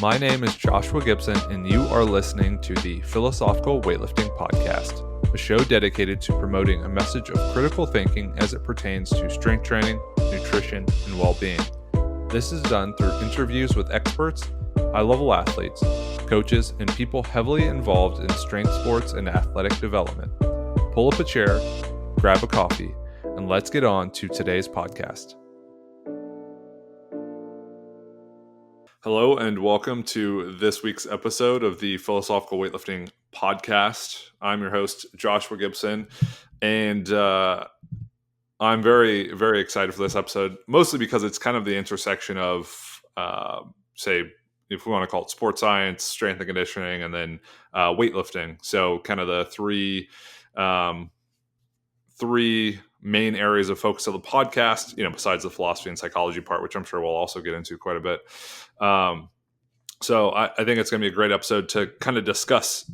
My name is Joshua Gibson, and you are listening to the Philosophical Weightlifting Podcast, a show dedicated to promoting a message of critical thinking as it pertains to strength training, nutrition, and well-being. This is done through interviews with experts, high-level athletes, coaches, and people heavily involved in strength sports and athletic development. Pull up a chair, grab a coffee, and let's get on to today's podcast. Hello and welcome to this week's episode of the Philosophical Weightlifting Podcast. I'm your host, Joshua Gibson, and I'm very, very excited for this episode, mostly because it's kind of the intersection of, say, if we want to call it sports science, strength and conditioning, and then weightlifting. So kind of the three main areas of focus of the podcast, besides the philosophy and psychology part, which I'm sure we'll also get into quite a bit. So I think it's going to be a great episode to kind of discuss,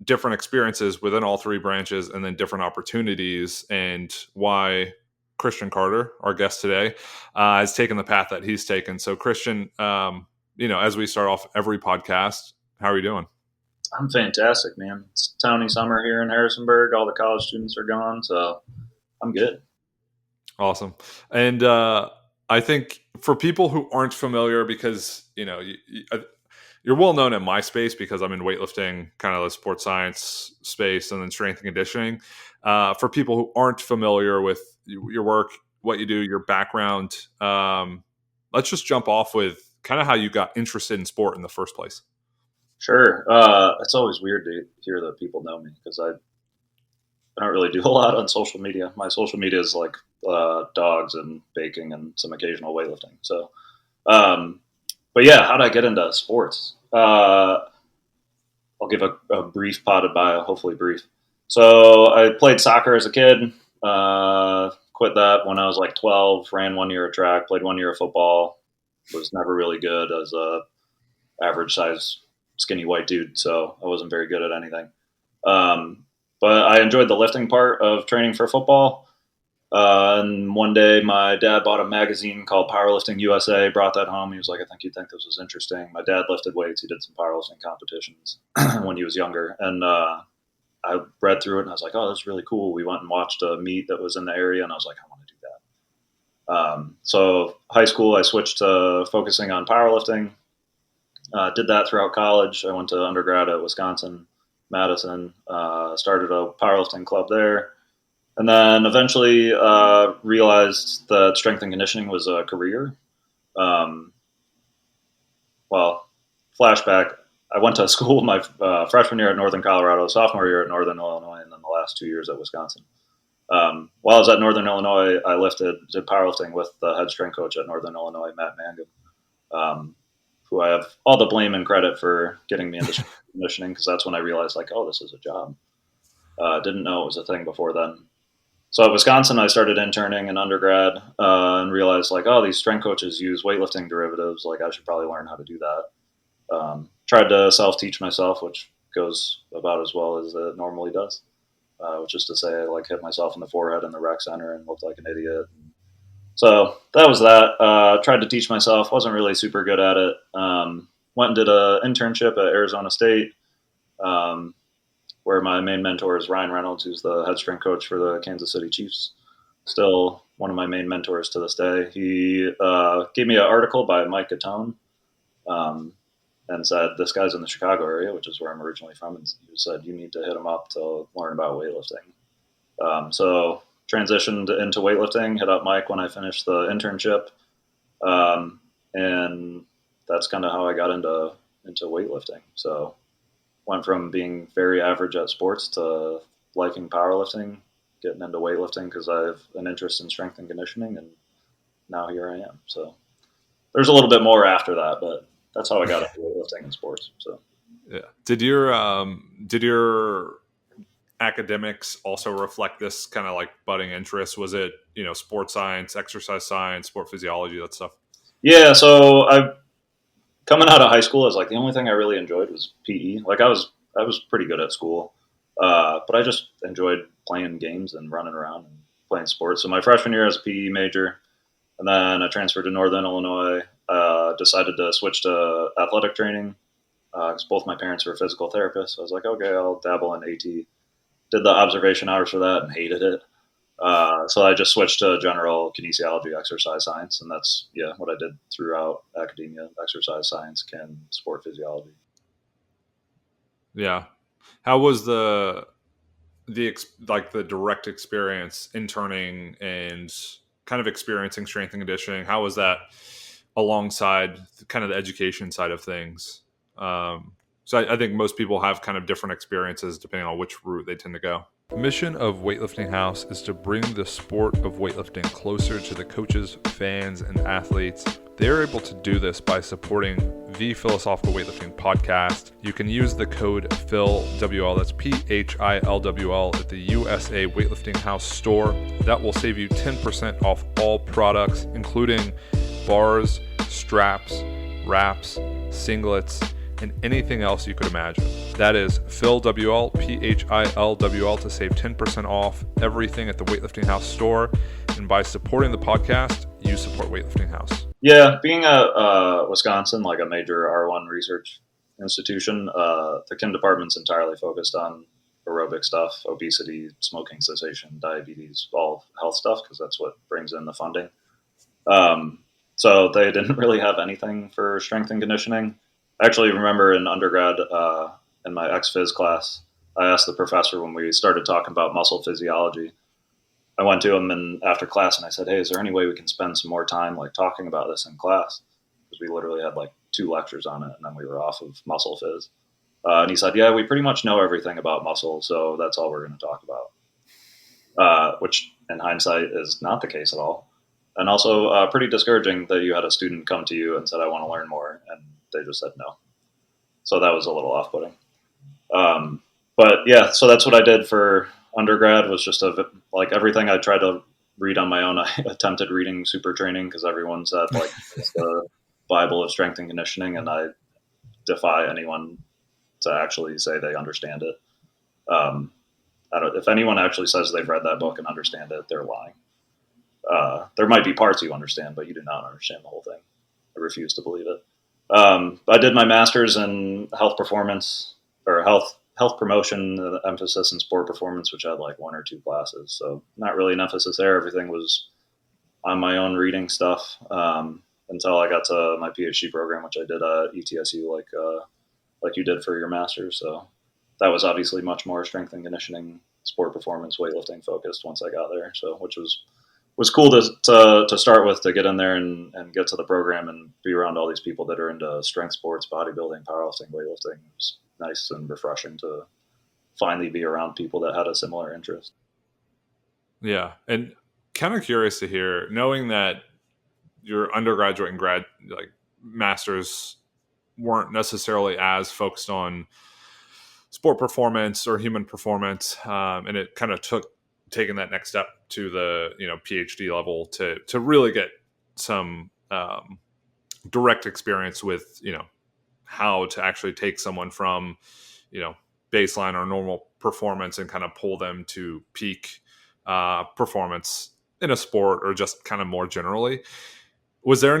different experiences within all three branches and then different opportunities and why Christian Carter, our guest today, has taken the path that he's taken. So Christian, as we start off every podcast, how are you doing? I'm fantastic, man. It's towny summer here in Harrisonburg. All the college students are gone, so I'm good. Awesome. And I think for people who aren't familiar, because, you're well known in my space because I'm in weightlifting, kind of the sports science space, and then strength and conditioning. For people who aren't familiar with your work, what you do, your background, let's just jump off with kind of how you got interested in sport in the first place. Sure. It's always weird to hear that people know me because I don't really do a lot on social media. My social media is like dogs and baking and some occasional weightlifting. So, but yeah, how did I get into sports? I'll give a brief potted bio, hopefully brief. So I played soccer as a kid, quit that when I was like 12, ran 1 year of track, played 1 year of football, was never really good as a average size skinny white dude, so I wasn't very good at anything. But I enjoyed the lifting part of training for football. And one day my dad bought a magazine called Powerlifting USA, brought that home. He was like, I think you'd think this was interesting. My dad lifted weights. He did some powerlifting competitions when he was younger. And I read through it and I was like, oh, that's really cool. We went and watched a meet that was in the area and I was like, I want to do that. So high school, I switched to focusing on powerlifting. Did that throughout college. I went to undergrad at Wisconsin, Madison, started a powerlifting club there, and then eventually realized that strength and conditioning was a career. Flashback, I went to school my freshman year at Northern Colorado, sophomore year at Northern Illinois, and then the last 2 years at Wisconsin. While I was at Northern Illinois, I did powerlifting with the head strength coach at Northern Illinois, Matt Mangum. Who I have all the blame and credit for getting me into conditioning, because that's when I realized, like, oh, this is a job. Didn't know it was a thing before then. So at Wisconsin, I started interning in undergrad and realized, like, oh, these strength coaches use weightlifting derivatives. Like, I should probably learn how to do that. Tried to self-teach myself, which goes about as well as it normally does, which is to say I, hit myself in the forehead in the rec center and looked like an idiot. So that was that. Tried to teach myself. Wasn't really super good at it. Went and did an internship at Arizona State, where my main mentor is Ryan Reynolds, who's the head strength coach for the Kansas City Chiefs. Still one of my main mentors to this day. He gave me an article by Mike Gattone and said, this guy's in the Chicago area, which is where I'm originally from. And he said, you need to hit him up to learn about weightlifting. So transitioned into weightlifting, hit up Mike when I finished the internship. And that's kind of how I got into weightlifting. So went from being very average at sports to liking powerlifting, getting into weightlifting because I have an interest in strength and conditioning. And now here I am. So there's a little bit more after that, but that's how I got into weightlifting and sports. So yeah. Did your academics also reflect this kind of like budding interest? Was it, sports science, exercise science, sport physiology, that stuff? Yeah. So coming out of high school, I was like, the only thing I really enjoyed was PE. Like I was pretty good at school. But I just enjoyed playing games and running around and playing sports. So my freshman year as a PE major, And then I transferred to Northern Illinois, decided to switch to athletic training because both my parents were physical therapists. So I was like, okay, I'll dabble in AT. Did the observation hours for that and hated it. So I just switched to general kinesiology, exercise science, and that's what I did throughout academia: exercise science, sport physiology. Yeah. How was the direct experience interning and kind of experiencing strength and conditioning? How was that alongside kind of the education side of things? So I think most people have kind of different experiences depending on which route they tend to go. The mission of Weightlifting House is to bring the sport of weightlifting closer to the coaches, fans, and athletes. They're able to do this by supporting the Philosophical Weightlifting podcast. You can use the code PHILWL, that's PHILWL, at the USA Weightlifting House store. That will save you 10% off all products, including bars, straps, wraps, singlets, and anything else you could imagine. That is PHILWL, PHILWL, to save 10% off everything at the Weightlifting House store. And by supporting the podcast, you support Weightlifting House. Yeah, being a Wisconsin, like a major R1 research institution, the Kim department's entirely focused on aerobic stuff, obesity, smoking cessation, diabetes, all health stuff, because that's what brings in the funding. So they didn't really have anything for strength and conditioning. I actually remember in undergrad, in my ex-phys class, I asked the professor when we started talking about muscle physiology. I went to him after class and I said, "Hey, is there any way we can spend some more time like talking about this in class?" Because we literally had like 2 lectures on it, and then we were off of muscle phys. And he said, "Yeah, we pretty much know everything about muscle, so that's all we're going to talk about." Which, in hindsight, is not the case at all, and also pretty discouraging that you had a student come to you and said, "I want to learn more," and they just said no. So that was a little off-putting. But yeah, so that's what I did for undergrad, was just like everything I tried to read on my own. I attempted reading Super Training because everyone's at like it's the Bible of strength and conditioning, and I defy anyone to actually say they understand it. If anyone actually says they've read that book and understand it, they're lying. There might be parts you understand, but you do not understand the whole thing. I refuse to believe it. I did my master's in health performance or health promotion, emphasis in sport performance, which had like 1 or 2 classes. So not really an emphasis there. Everything was on my own reading stuff until I got to my PhD program, which I did at ETSU, like you did for your master's. So that was obviously much more strength and conditioning, sport performance, weightlifting focused once I got there. So which was cool to start with, to get in there and get to the program and be around all these people that are into strength sports, bodybuilding, powerlifting, weightlifting. It was nice and refreshing to finally be around people that had a similar interest. Yeah. And kind of curious to hear, knowing that your undergraduate and masters weren't necessarily as focused on sport performance or human performance, and it kind of took taking that next step to the PhD level to really get some direct experience with how to actually take someone from baseline or normal performance and kind of pull them to peak performance in a sport, or just kind of more generally. Was there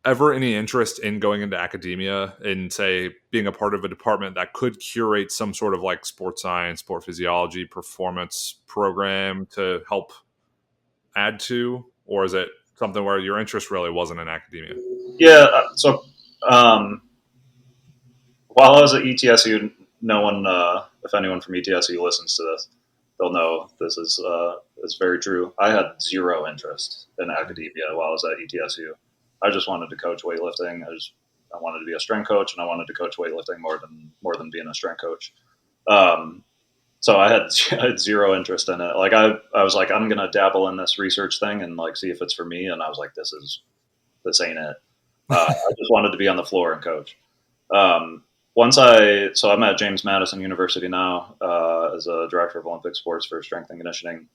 ever any interest in going into academia and, say, being a part of a department that could curate some sort of like sports science, sport physiology, performance program to help add to? Or is it something where your interest really wasn't in academia? Yeah. So while I was at ETSU, no one, if anyone from ETSU listens to this, they'll know this is very true. I had zero interest in academia while I was at ETSU. I just wanted to coach weightlifting. I wanted to be a strength coach, and I wanted to coach weightlifting more than being a strength coach. So I had zero interest in it. Like I was like, I'm gonna dabble in this research thing and like see if it's for me. And I was like, this ain't it. I just wanted to be on the floor and coach. So I'm at James Madison University now as a director of Olympic sports for strength and conditioning.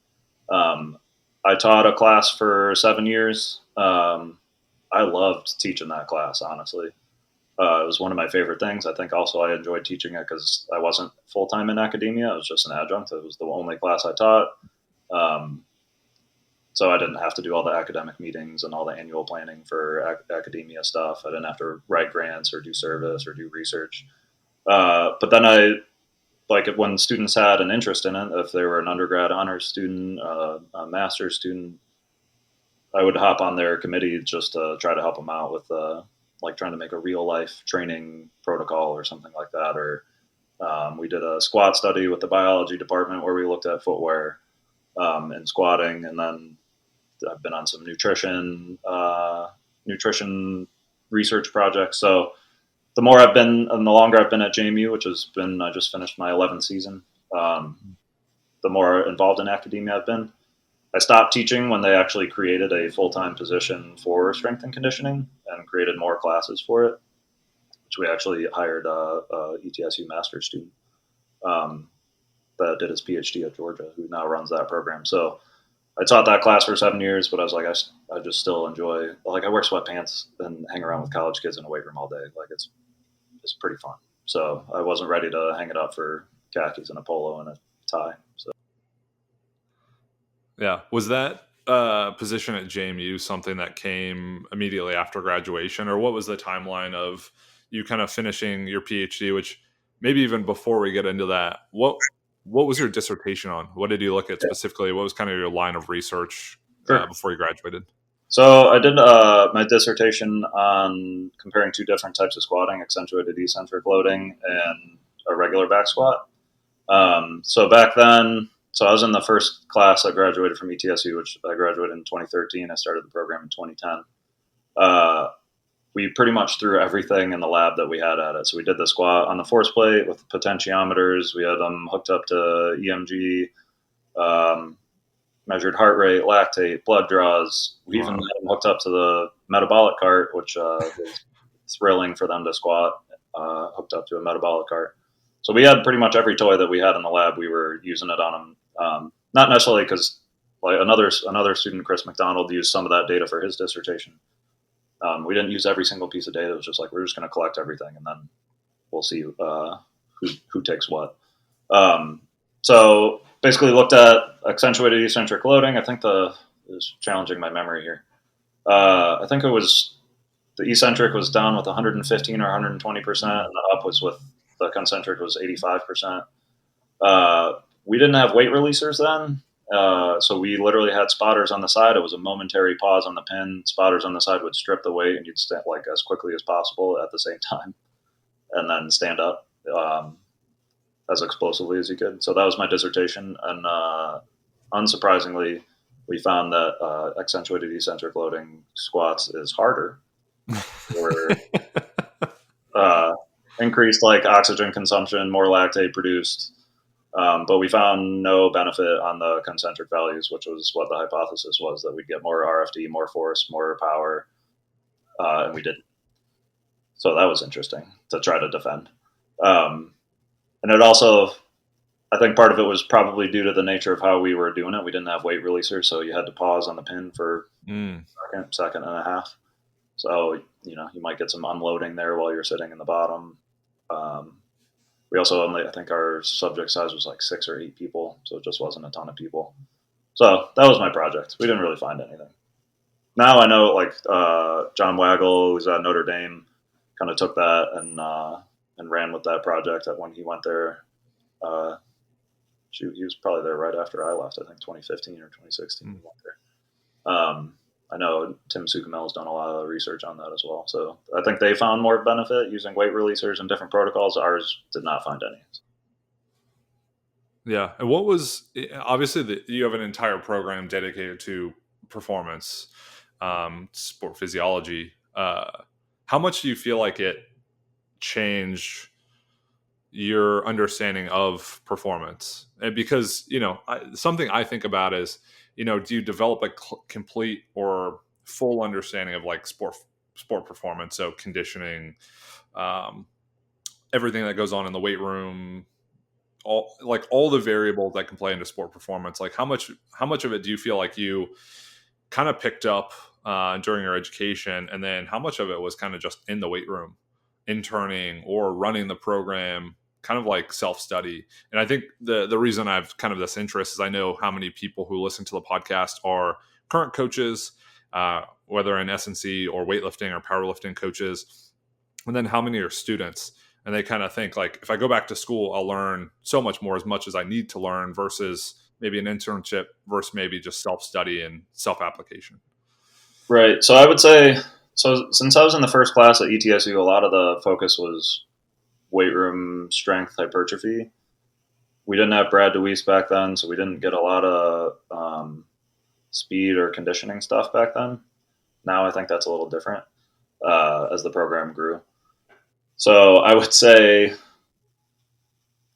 I taught a class for 7 years. I loved teaching that class, honestly. It was one of my favorite things. I think also I enjoyed teaching it because I wasn't full-time in academia. I was just an adjunct. It was the only class I taught. So I didn't have to do all the academic meetings and all the annual planning for academia stuff. I didn't have to write grants or do service or do research. But then like when students had an interest in it, if they were an undergrad honors student, a master's student, I would hop on their committee just to try to help them out with like trying to make a real life training protocol or something like that. Or we did a squat study with the biology department where we looked at footwear and squatting. And then I've been on some nutrition research projects. So the more I've been and the longer I've been at JMU, which has been, I just finished my 11th season, the more involved in academia I've been. I stopped teaching when they actually created a full-time position for strength and conditioning and created more classes for it, which we actually hired a ETSU master's student that did his PhD at Georgia, who now runs that program. So I taught that class for 7 years, but I was like, I just still enjoy, like I wear sweatpants and hang around with college kids in a weight room all day. Like it's pretty fun. So I wasn't ready to hang it up for khakis and a polo and a tie. So Yeah. Was that position at JMU something that came immediately after graduation, or what was the timeline of you kind of finishing your PhD, which maybe even before we get into that, what was your dissertation on? What did you look at specifically? What was kind of your line of research before you graduated? So I did my dissertation on comparing two different types of squatting, accentuated eccentric loading and a regular back squat. So back then, so I was in the first class. I graduated from ETSU, which I graduated in 2013. I started the program in 2010. We pretty much threw everything in the lab that we had at it. So we did the squat on the force plate with potentiometers. We had them hooked up to EMG, measured heart rate, lactate, blood draws. We even had them hooked up to the metabolic cart, which was thrilling for them to squat, hooked up to a metabolic cart. So we had pretty much every toy that we had in the lab. We were using it on them. Not necessarily because like another student, Chris McDonald, used some of that data for his dissertation. We didn't use every single piece of data. It was just like, we're just going to collect everything and then we'll see who takes what. So basically looked at accentuated eccentric loading. I think is challenging my memory here. I think it was the eccentric was down with 115 or 120%, and the up was with the concentric was 85%. We didn't have weight releasers then. So we literally had spotters on the side. It was a momentary pause on the pin. Spotters on the side would strip the weight, and you'd stand like as quickly as possible at the same time, and then stand up as explosively as you could. So that was my dissertation, and unsurprisingly, we found that accentuated eccentric loading squats is harder, or increased like oxygen consumption, more lactate produced. But we found no benefit on the concentric values, which was what the hypothesis was, that we'd get more RFD, more force, more power, and we didn't. So that was interesting to try to defend. And it also, I think part of it was probably due to the nature of how we were doing it. We didn't have weight releasers, so you had to pause on the pin for a second and a half. So, you might get some unloading there while you're sitting in the bottom. We also only, I think our subject size was like 6 or 8 people, so it just wasn't a ton of people. So that was my project. We didn't really find anything. Now I know like John Waggle, who's at Notre Dame, kind of took that and ran with that project when he went there. He was probably there right after I left, I think 2015 or 2016 he went there. I know Tim Sukamel has done a lot of research on that as well. So I think they found more benefit using weight releasers and different protocols. Ours did not find any. Yeah. And what was, obviously you have an entire program dedicated to performance, sport physiology. How much do you feel like it changed your understanding of performance? And because, something I think about is, do you develop a complete or full understanding of like sport performance? So conditioning, everything that goes on in the weight room, all the variables that can play into sport performance. Like how much of it do you feel like you kind of picked up during your education, and then how much of it was kind of just in the weight room, interning or running the program, kind of like self-study? And I think the reason I've kind of this interest is I know how many people who listen to the podcast are current coaches, whether in S&C or weightlifting or powerlifting coaches, and then how many are students. And they kind of think like, if I go back to school, I'll learn so much more, as much as I need to learn, versus maybe an internship versus maybe just self-study and self-application. Right. So I would say, so since I was in the first class at ETSU, a lot of the focus was weight room strength hypertrophy. We didn't have Brad DeWeese back then, so we didn't get a lot of speed or conditioning stuff back then. Now I think that's a little different as the program grew. So I would say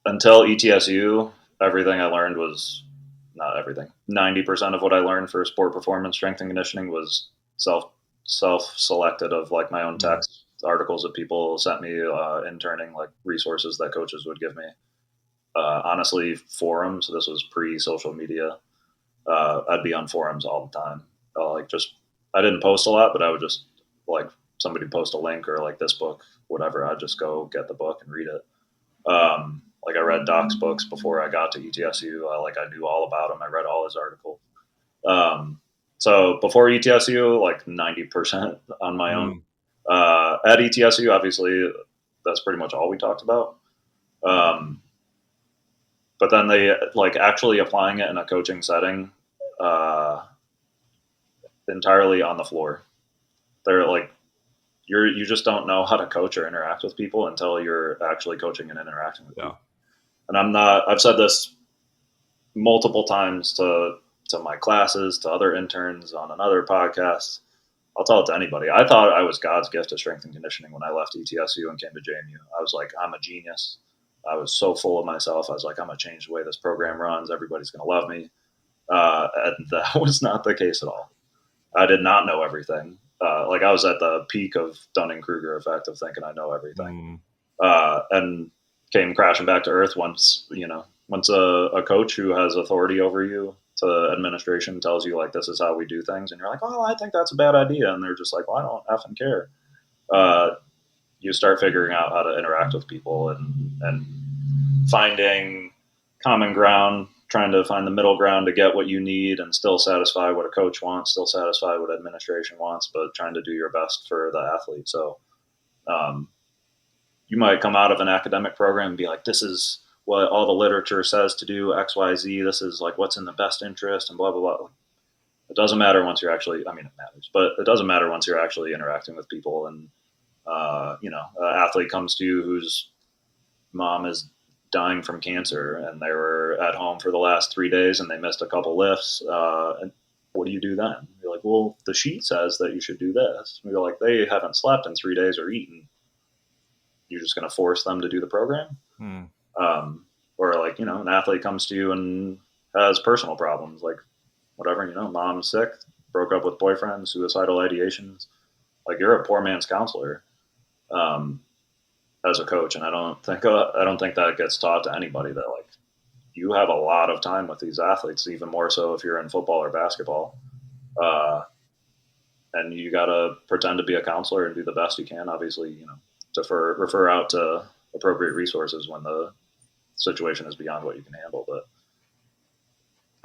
until ETSU, everything I learned was not everything. 90% of what I learned for sport performance strength and conditioning was self-selected of like my own text, articles that people sent me, interning, like resources that coaches would give me. Honestly, forums. This was pre-social media. I'd be on forums all the time. I didn't post a lot, but I would just like somebody post a link or like this book, whatever. I'd just go get the book and read it. Like I read Doc's books before I got to ETSU. I knew all about him. I read all his articles. So before ETSU, like 90% on my own. At ETSU, obviously, that's pretty much all we talked about. But then they like actually applying it in a coaching setting, entirely on the floor. They're like, you just don't know how to coach or interact with people until you're actually coaching and interacting with people. And I've said this multiple times to my classes, to other interns on another podcast. I'll tell it to anybody. I thought I was God's gift to strength and conditioning when I left ETSU and came to JMU. I was like, I'm a genius. I was so full of myself. I was like, I'm going to change the way this program runs. Everybody's going to love me. And that was not the case at all. I did not know everything. Like I was at the peak of Dunning-Kruger effect of thinking I know everything. And came crashing back to earth once a coach who has authority over you to administration tells you like, this is how we do things. And you're like, oh, I think that's a bad idea. And they're just like, well, I don't effing care. You start figuring out how to interact with people and finding common ground, trying to find the middle ground to get what you need and still satisfy what a coach wants, still satisfy what administration wants, but trying to do your best for the athlete. So you might come out of an academic program and be like, this is what all the literature says to do, X, Y, Z. This is like what's in the best interest and blah, blah, blah. It doesn't matter once you're actually, I mean, it matters, but it doesn't matter once you're actually interacting with people. And, an athlete comes to you whose mom is dying from cancer and they were at home for the last 3 days and they missed a couple lifts. And what do you do then? You're like, well, the sheet says that you should do this. And you're like, they haven't slept in 3 days or eaten. You're just going to force them to do the program. Or like, an athlete comes to you and has personal problems, like whatever, mom's sick, broke up with boyfriend, suicidal ideations. Like you're a poor man's counselor. As a coach. And I don't think that gets taught to anybody that like you have a lot of time with these athletes, even more so if you're in football or basketball. And you got to pretend to be a counselor and do the best you can. Obviously, refer out to appropriate resources when the situation is beyond what you can handle. But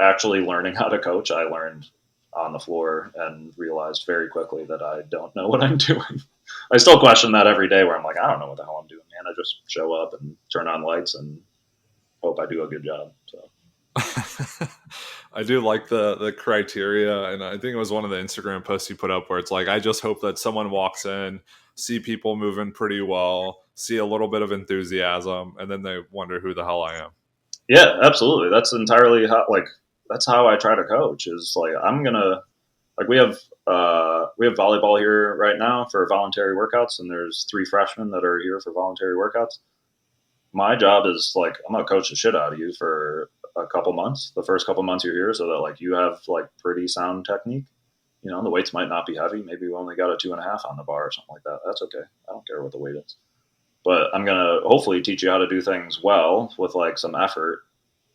actually learning how to coach, I learned on the floor and realized very quickly that I don't know what I'm doing. I still question that every day where I'm like, I don't know what the hell I'm doing, man. I just show up and turn on lights and hope I do a good job. So I do like the criteria. And I think it was one of the Instagram posts you put up where it's like, I just hope that someone walks in, see people moving pretty well, see a little bit of enthusiasm, and then they wonder who the hell I am. Yeah, absolutely. That's entirely that's how I try to coach is like, I'm going to, like we have volleyball here right now for voluntary workouts, and there's 3 freshmen that are here for voluntary workouts. My job is like, I'm going to coach the shit out of you for a couple months, the first couple months you're here, so that like you have like pretty sound technique. The weights might not be heavy. Maybe we only got a 2.5 on the bar or something like that. That's okay. I don't care what the weight is, but I'm going to hopefully teach you how to do things well with like some effort.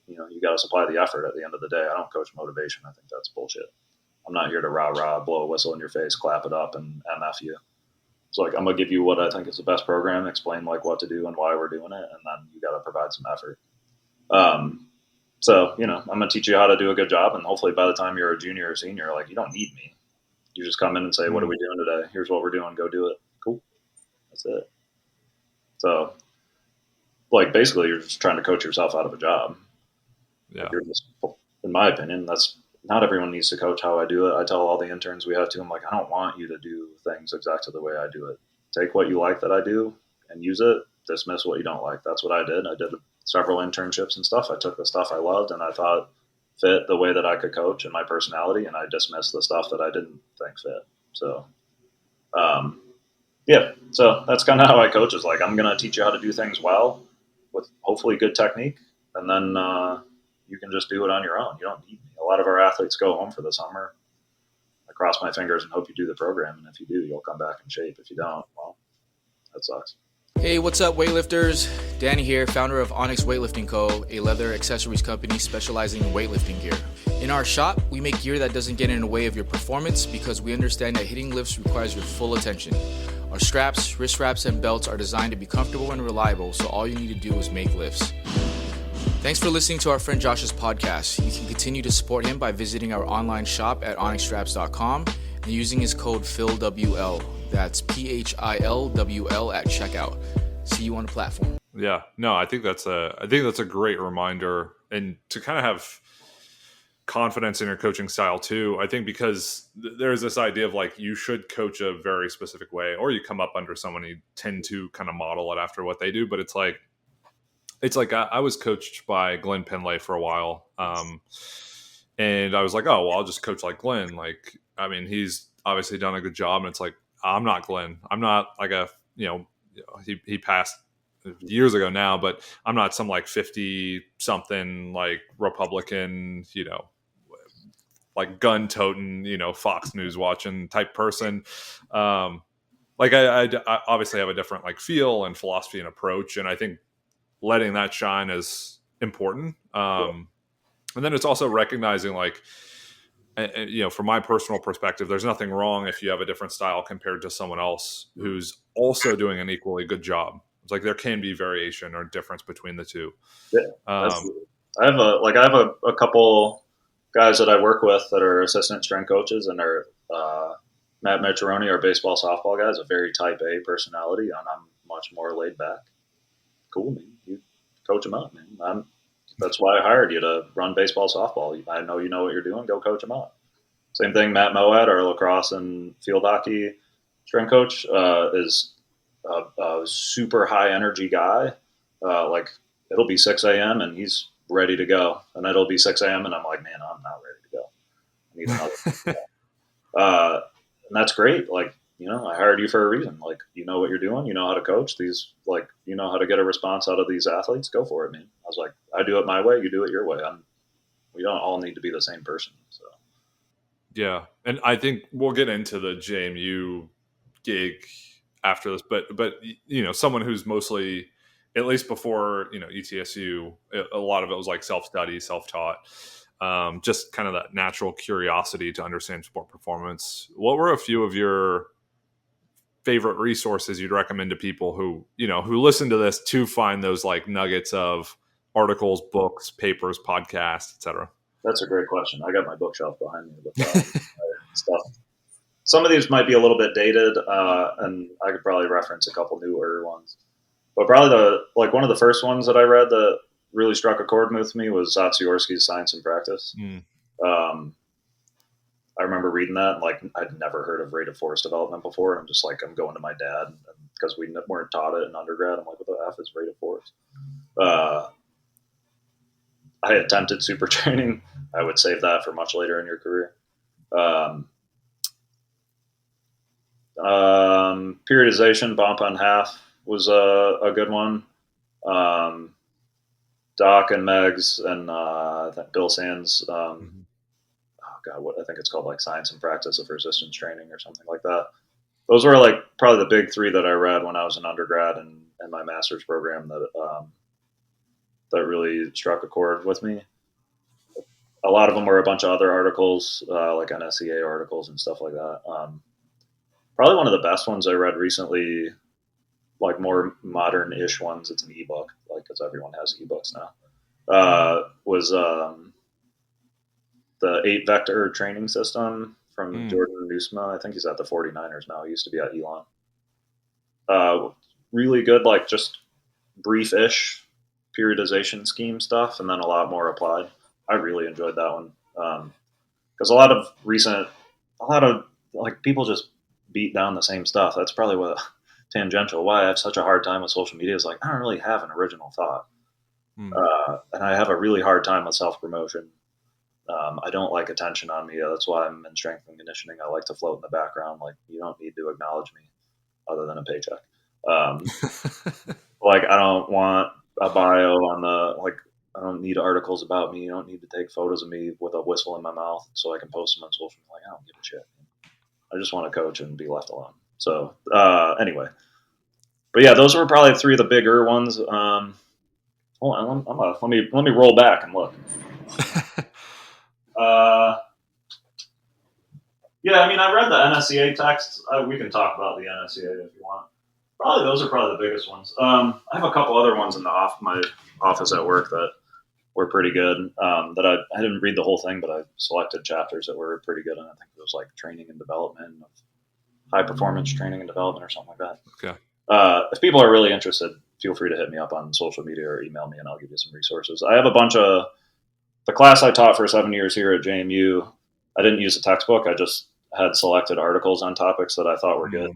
You got to supply the effort at the end of the day. I don't coach motivation. I think that's bullshit. I'm not here to rah, blow a whistle in your face, clap it up, and MF you. It's like, I'm going to give you what I think is the best program, explain like what to do and why we're doing it, and then you got to provide some effort. So, I'm going to teach you how to do a good job. And hopefully by the time you're a junior or senior, like, you don't need me. You just come in and say, what are we doing today? Here's what we're doing. Go do it. Cool. That's it. So, like, basically, you're just trying to coach yourself out of a job. Yeah. In my opinion, that's not everyone needs to coach how I do it. I tell all the interns we have to, I'm like, I don't want you to do things exactly the way I do it. Take what you like that I do and use it. Dismiss what you don't like. That's what I did. I did several internships and stuff. I took the stuff I loved and I thought fit the way that I could coach and my personality, and I dismissed the stuff that I didn't think fit. So, yeah. So that's kind of how I coach. Is like, I'm going to teach you how to do things well with hopefully good technique, and then you can just do it on your own. You don't need me. A lot of our athletes go home for the summer. I cross my fingers and hope you do the program, and if you do, you'll come back in shape. If you don't, well, that sucks. Hey, what's up, weightlifters? Danny here, founder of Onyx Weightlifting Co., a leather accessories company specializing in weightlifting gear. In our shop, we make gear that doesn't get in the way of your performance because we understand that hitting lifts requires your full attention. Our straps, wrist wraps, and belts are designed to be comfortable and reliable, so all you need to do is make lifts. Thanks for listening to our friend Josh's podcast. You can continue to support him by visiting our online shop at onyxstraps.com and using his code PHILWL. That's PHILWL at checkout. See you on the platform. Yeah, no, I think that's a great reminder, and to kind of have confidence in your coaching style too. I think because there's this idea of like you should coach a very specific way, or you come up under someone you tend to kind of model it after what they do. But it's like I was coached by Glenn Penlay for a while, and I was like, oh well, I'll just coach like Glenn. Like, I mean, he's obviously done a good job, and it's like, I'm not Glenn. I'm not like he passed years ago now, but I'm not some like 50 something like Republican, like gun toting, Fox News watching type person. Like I obviously have a different like feel and philosophy and approach, and I think letting that shine is important. And then it's also recognizing like, from my personal perspective, there's nothing wrong if you have a different style compared to someone else who's also doing an equally good job. It's like there can be variation or difference between the two. Yeah, I have a couple guys that I work with that are assistant strength coaches, and they're Matt Mitcheroni, our baseball softball guy, is a very type A personality, and I'm much more laid back. Cool, man. You coach him up, man. That's why I hired you to run baseball, softball. I know you know what you're doing. Go coach them up. Same thing, Matt Moad, our lacrosse and field hockey strength coach, is a super high energy guy. Like, it'll be 6 a.m. and he's ready to go. And it'll be 6 a.m. and I'm like, man, I'm not ready to go. I need another. And that's great. Like, I hired you for a reason. Like, you know what you're doing. You know how to coach these. Like, you know how to get a response out of these athletes. Go for it, man. I was like, I do it my way. You do it your way. We don't all need to be the same person. So. Yeah, and I think we'll get into the JMU gig after this, but someone who's mostly, at least before ETSU, a lot of it was like self-study, self-taught, just kind of that natural curiosity to understand sport performance. What were a few of your favorite resources you'd recommend to people who listen to this to find those like nuggets of articles, books, papers, podcasts, etc.? That's a great question. I got my bookshelf behind me with stuff. Some of these might be a little bit dated, and I could probably reference a couple newer ones. But probably one of the first ones that I read that really struck a chord with me was Zatsiorsky's Science and Practice. I remember reading that, and like, I'd never heard of rate of force development before. And I'm just like, I'm going to my dad because we weren't taught it in undergrad. I'm like, what the F is rate of force? I attempted super training. I would save that for much later in your career. Periodization, bump on half was a good one. Doc and Megs and Bill Sands. Oh God, what I think it's called, like Science and Practice of Resistance Training or something like that. Those were like probably the big three that I read when I was an undergrad and my master's program that really struck a chord with me. A lot of them were a bunch of other articles, like NSCA articles and stuff like that. Probably one of the best ones I read recently, like more modern-ish ones, it's an ebook, like, because everyone has ebooks now. was the 8-vector training system from Jordan Nusma. I think he's at the 49ers now. He used to be at Elon. Really good, like just brief-ish periodization scheme stuff, and then a lot more applied. I really enjoyed that one because a lot of like people just beat down the same stuff. That's probably what tangential. Why I have such a hard time with social media is like I don't really have an original thought, and I have a really hard time with self-promotion. I don't like attention on me. That's why I'm in strength and conditioning. I like to float in the background. Like you don't need to acknowledge me other than a paycheck. Like I don't want a bio on the like. I don't need articles about me. You don't need to take photos of me with a whistle in my mouth so I can post them on social media. Like I don't give a shit. I just want to coach and be left alone. So anyway, but yeah, those were probably 3 of the bigger ones. Hold on, let me roll back and look. Yeah, I mean, I read the NSCA text. We can talk about the NSCA if you want. Probably those are probably the biggest ones. I have a couple other ones in my office at work that were pretty good. That I didn't read the whole thing, but I selected chapters that were pretty good. And I think it was like training and development, high performance training and development, or something like that. Okay. If people are really interested, feel free to hit me up on social media or email me, and I'll give you some resources. I have a bunch of the class I taught for 7 years here at JMU. I didn't use a textbook. I just had selected articles on topics that I thought were good.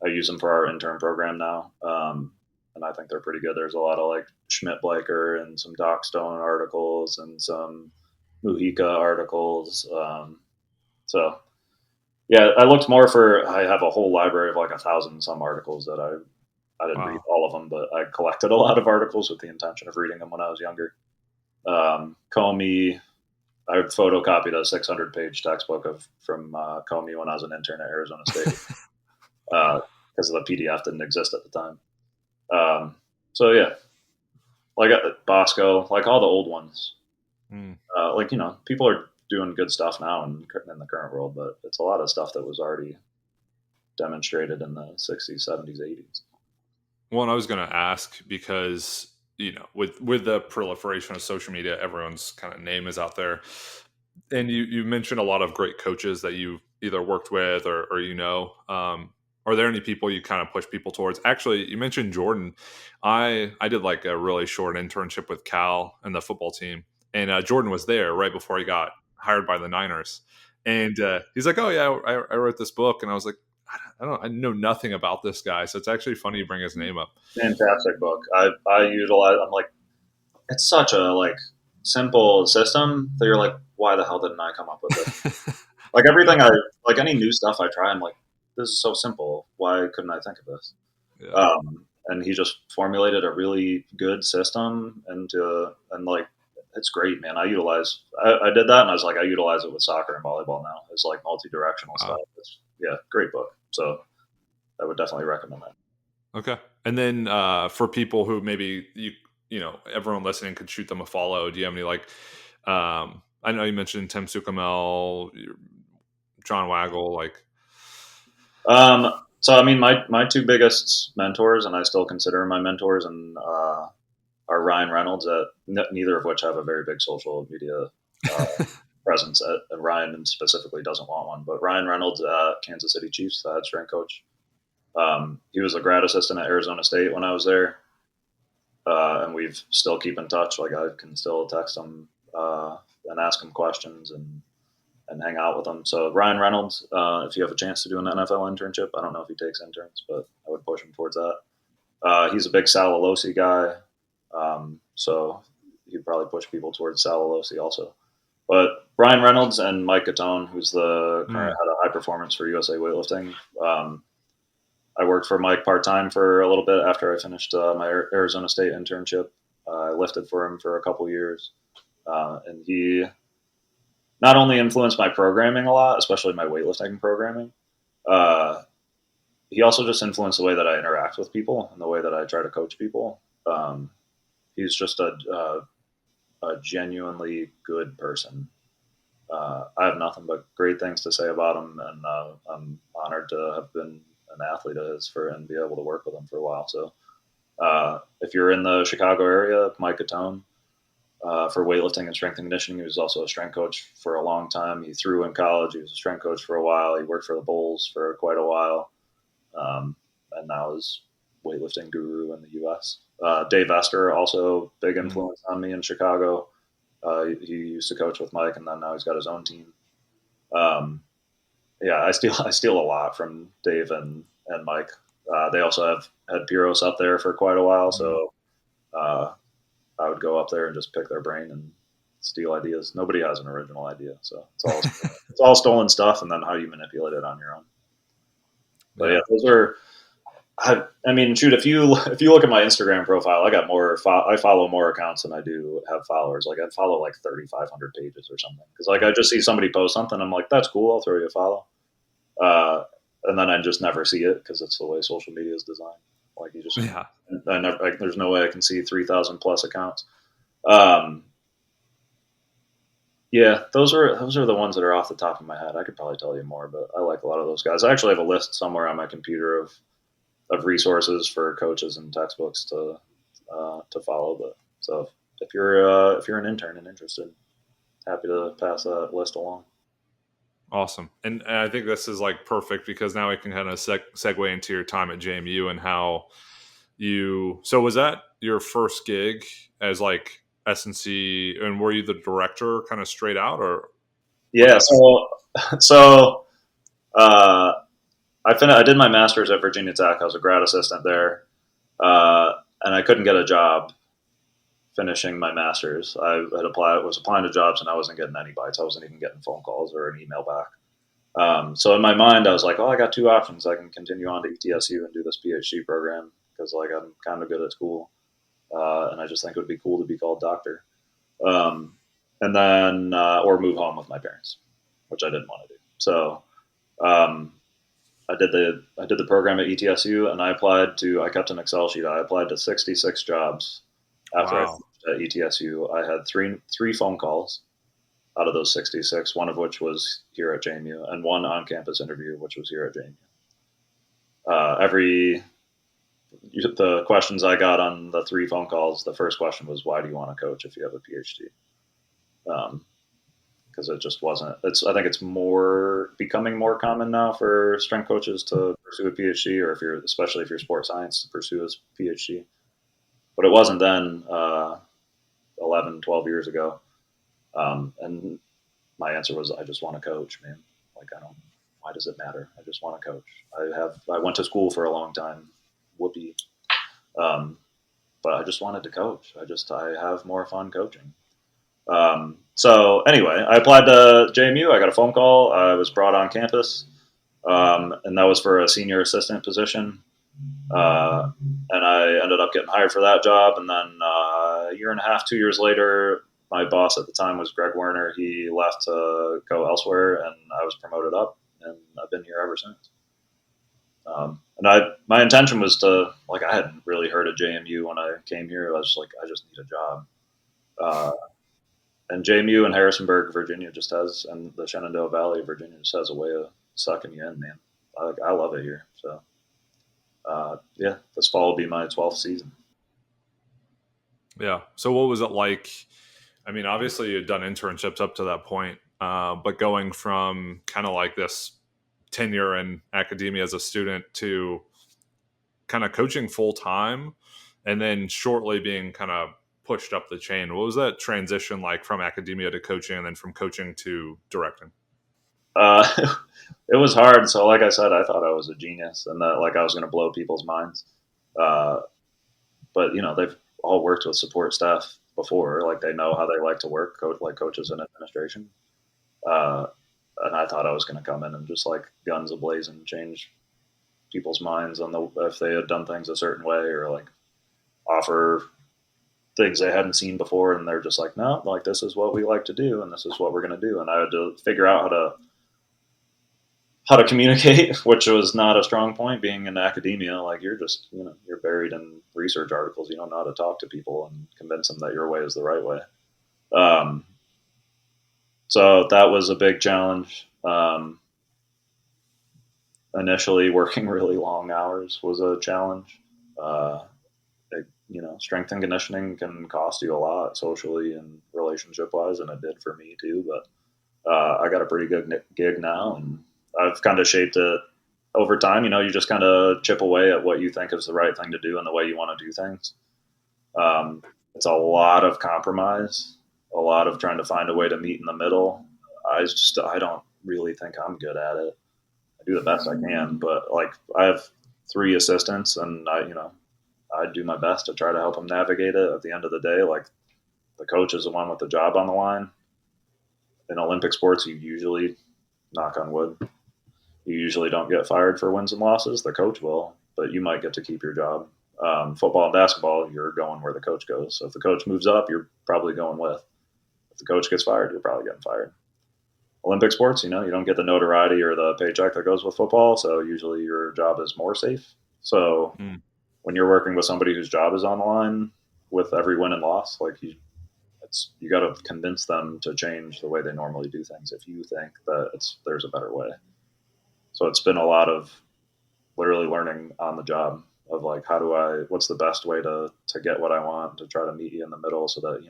I use them for our intern program now, and I think they're pretty good. There's a lot of like Schmidt-Blaker and some Doc Stone articles and some Mujica articles. So yeah, I looked more for. I have a whole library of like 1,000 some articles that I didn't read all of them, but I collected a lot of articles with the intention of reading them when I was younger. Comey, I photocopied a 600-page textbook from Comey when I was an intern at Arizona State. Because the PDF didn't exist at the time. So yeah, like Bosco, like all the old ones. Like people are doing good stuff now in the current world, but it's a lot of stuff that was already demonstrated in the 60s, 70s, 80s. Well, and I was going to ask because with the proliferation of social media, everyone's kind of name is out there, and you mentioned a lot of great coaches that you either worked with or are there any people you kind of push people towards? Actually, you mentioned Jordan. I did like a really short internship with Cal and the football team, and Jordan was there right before he got hired by the Niners. And he's like, "Oh yeah, I wrote this book," and I was like, I know nothing about this guy, so it's actually funny you bring his name up. Fantastic book. I utilize. I'm like, it's such a like simple system that you're like, why the hell didn't I come up with it? Like everything any new stuff I try, I'm like, this is so simple. Why couldn't I think of this? Yeah. And he just formulated a really good system and like, it's great, man. I did that, and I was like, I utilize it with soccer and volleyball now. It's like multi-directional stuff. Great book. So I would definitely recommend that. Okay. And then for people who maybe everyone listening could shoot them a follow. Do you have any like? I know you mentioned Tim Sukamel, John Waggle, like. So I mean, my 2 biggest mentors, and I still consider my mentors, and are Ryan Reynolds, neither of which have a very big social media presence. Ryan specifically doesn't want one, but Ryan Reynolds at Kansas City Chiefs, the head strength coach. He was a grad assistant at Arizona State when I was there, and we still keep in touch. Like I can still text him and ask him questions and hang out with him. So Ryan Reynolds, if you have a chance to do an NFL internship, I don't know if he takes interns, but I would push him towards that. He's a big Sal Alosi guy, so he'd probably push people towards Sal Alosi also. But Ryan Reynolds and Mike Gatone, who's the current head of high performance for USA Weightlifting. I worked for Mike part-time for a little bit after I finished my Arizona State internship. I lifted for him for a couple years, and he not only influenced my programming a lot, especially my weightlifting programming, he also just influenced the way that I interact with people and the way that I try to coach people. He's just a genuinely good person. I have nothing but great things to say about him, and I'm honored to have been an athlete of his and be able to work with him for a while. So If you're in the Chicago area, Mike Catone, for weightlifting and strength and conditioning. He was also a strength coach for a long time. He threw in college. He was a strength coach for a while. He worked for the Bulls for quite a while. And now is weightlifting guru in the U.S. Dave Esther, also big influence on me in Chicago. He used to coach with Mike, and then now he's got his own team. I steal a lot from Dave and Mike. They also have had Piros up there for quite a while, so I would go up there and just pick their brain and steal ideas. Nobody has an original idea, so it's all stolen stuff, and then how you manipulate it on your own. But yeah, those are. I mean, shoot, if you look at my Instagram profile, I follow more accounts than I do have followers. Like I follow like 3,500 pages or something. Because like I just see somebody post something, I'm like, that's cool, I'll throw you a follow. And then I just never see it because it's the way social media is designed. Like you just, there's no way I can see 3,000 plus accounts. Yeah, those are the ones that are off the top of my head. I could probably tell you more, but I like a lot of those guys. I actually have a list somewhere on my computer of resources for coaches and textbooks to follow. But so if you're an intern and interested, happy to pass that list along. Awesome. And I think this is like perfect because now we can kind of segue into your time at JMU and how so was that your first gig as like S&C, and were you the director kind of straight out or? Yeah. So I did my master's at Virginia Tech. I was a grad assistant there. And I couldn't get a job finishing my master's. I was applying to jobs and I wasn't getting any bites. I wasn't even getting phone calls or an email back. So in my mind, I was like, I got two options. I can continue on to ETSU and do this PhD program because like I'm kind of good at school. And I just think it would be cool to be called doctor. And then, or move home with my parents, which I didn't want to do. So, I did the program at ETSU and I kept an Excel sheet. I applied to 66 jobs after I finished at ETSU. I had three phone calls out of those 66, one of which was here at JMU and one on-campus interview, which was here at JMU. The questions I got on the three phone calls, the first question was, why do you want to coach if you have a PhD? Because it just wasn't. I think it's becoming more common now for strength coaches to pursue a PhD, or especially if you're sports science, to pursue a PhD. But it wasn't then, 11, 12 years ago. And my answer was, I just want to coach, man. Like, why does it matter? I just want to coach. I went to school for a long time. Whoopee. But I just wanted to coach. I have more fun coaching. So anyway, I applied to JMU. I got a phone call. I was brought on campus, and that was for a senior assistant position. And I ended up getting hired for that job. And then a year and a half, 2 years later, my boss at the time was Greg Werner. He left to go elsewhere, and I was promoted up, and I've been here ever since. And my intention was to, like, I hadn't really heard of JMU when I came here. I was like, I just need a job. And JMU in Harrisonburg, Virginia and the Shenandoah Valley of Virginia just has a way of sucking you in, man. I love it here. So, this fall will be my 12th season. Yeah. So what was it like? I mean, obviously you'd done internships up to that point, but going from kind of like this tenure in academia as a student to kind of coaching full time and then shortly being kind of pushed up the chain. What was that transition like from academia to coaching and then from coaching to directing? It was hard. So like I said, I thought I was a genius and that like I was going to blow people's minds. But they've all worked with support staff before. Like they know how they like to work, coaches in administration. And I thought I was going to come in and just like guns ablazing change people's minds on if they had done things a certain way or like offer things they hadn't seen before. And they're just like, no, like this is what we like to do. And this is what we're going to do. And I had to figure out how to communicate, which was not a strong point being in academia. Like you're just, you're buried in research articles. You don't know how to talk to people and convince them that your way is the right way. So that was a big challenge. Initially working really long hours was a challenge. strength and conditioning can cost you a lot socially and relationship wise, and it did for me too. But I got a pretty good gig now, and I've kind of shaped it over time. You just kind of chip away at what you think is the right thing to do and the way you want to do things. It's a lot of compromise, a lot of trying to find a way to meet in the middle. I don't really think I'm good at it. I do the best I can, but like I have 3 assistants, and I do my best to try to help them navigate it. At the end of the day, like the coach is the one with the job on the line. In Olympic sports, you usually, knock on wood, you usually don't get fired for wins and losses. The coach will, but you might get to keep your job. Football and basketball, you're going where the coach goes. So if the coach moves up, you're probably going with. If the coach gets fired, you're probably getting fired. Olympic sports, you don't get the notoriety or the paycheck that goes with football. So usually your job is more safe. So when you're working with somebody whose job is on the line with every win and loss, like you got to convince them to change the way they normally do things if you think that there's a better way. So it's been a lot of literally learning on the job of like, what's the best way to get what I want, to try to meet you in the middle so that,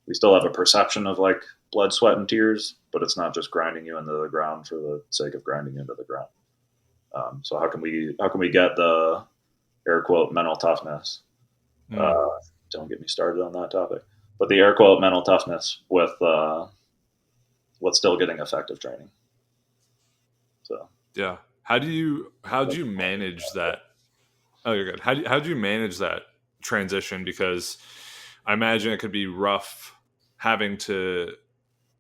we still have a perception of like blood, sweat, and tears, but it's not just grinding you into the ground for the sake of grinding into the ground. So how can we get the air quote mental toughness? Don't get me started on that topic, but the air quote mental toughness with still getting effective training. So yeah, how'd you manage that? Oh, you're good. How'd you manage that transition? Because I imagine it could be rough having to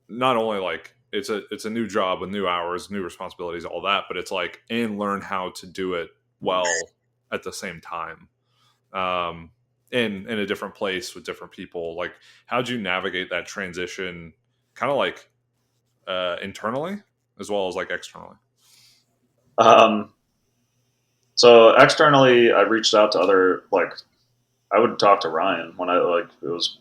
not only like it's a new job with new hours, new responsibilities, all that, but it's like, and learn how to do it well at the same time. In a different place with different people. Like, how'd you navigate that transition kind of like internally as well as like externally? So externally, I reached out to I would talk to Ryan when it was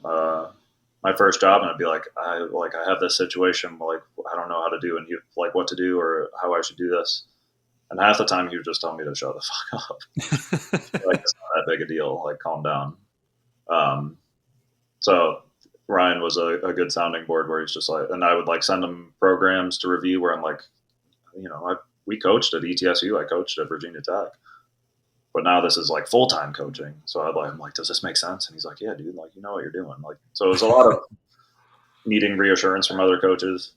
my first job, and I'd be like, I have this situation, like I don't know how to do, and he like what to do or how I should do this. And half the time he would just tell me to shut the fuck up. Like, it's not that big a deal. Like, calm down. So Ryan was a good sounding board where he's just like, and I would like send him programs to review where I'm like, we coached at ETSU, I coached at Virginia Tech, but now this is like full-time coaching. So I'm like, does this make sense? And he's like, yeah, dude, like, you know what you're doing. Like, so it was a lot of needing reassurance from other coaches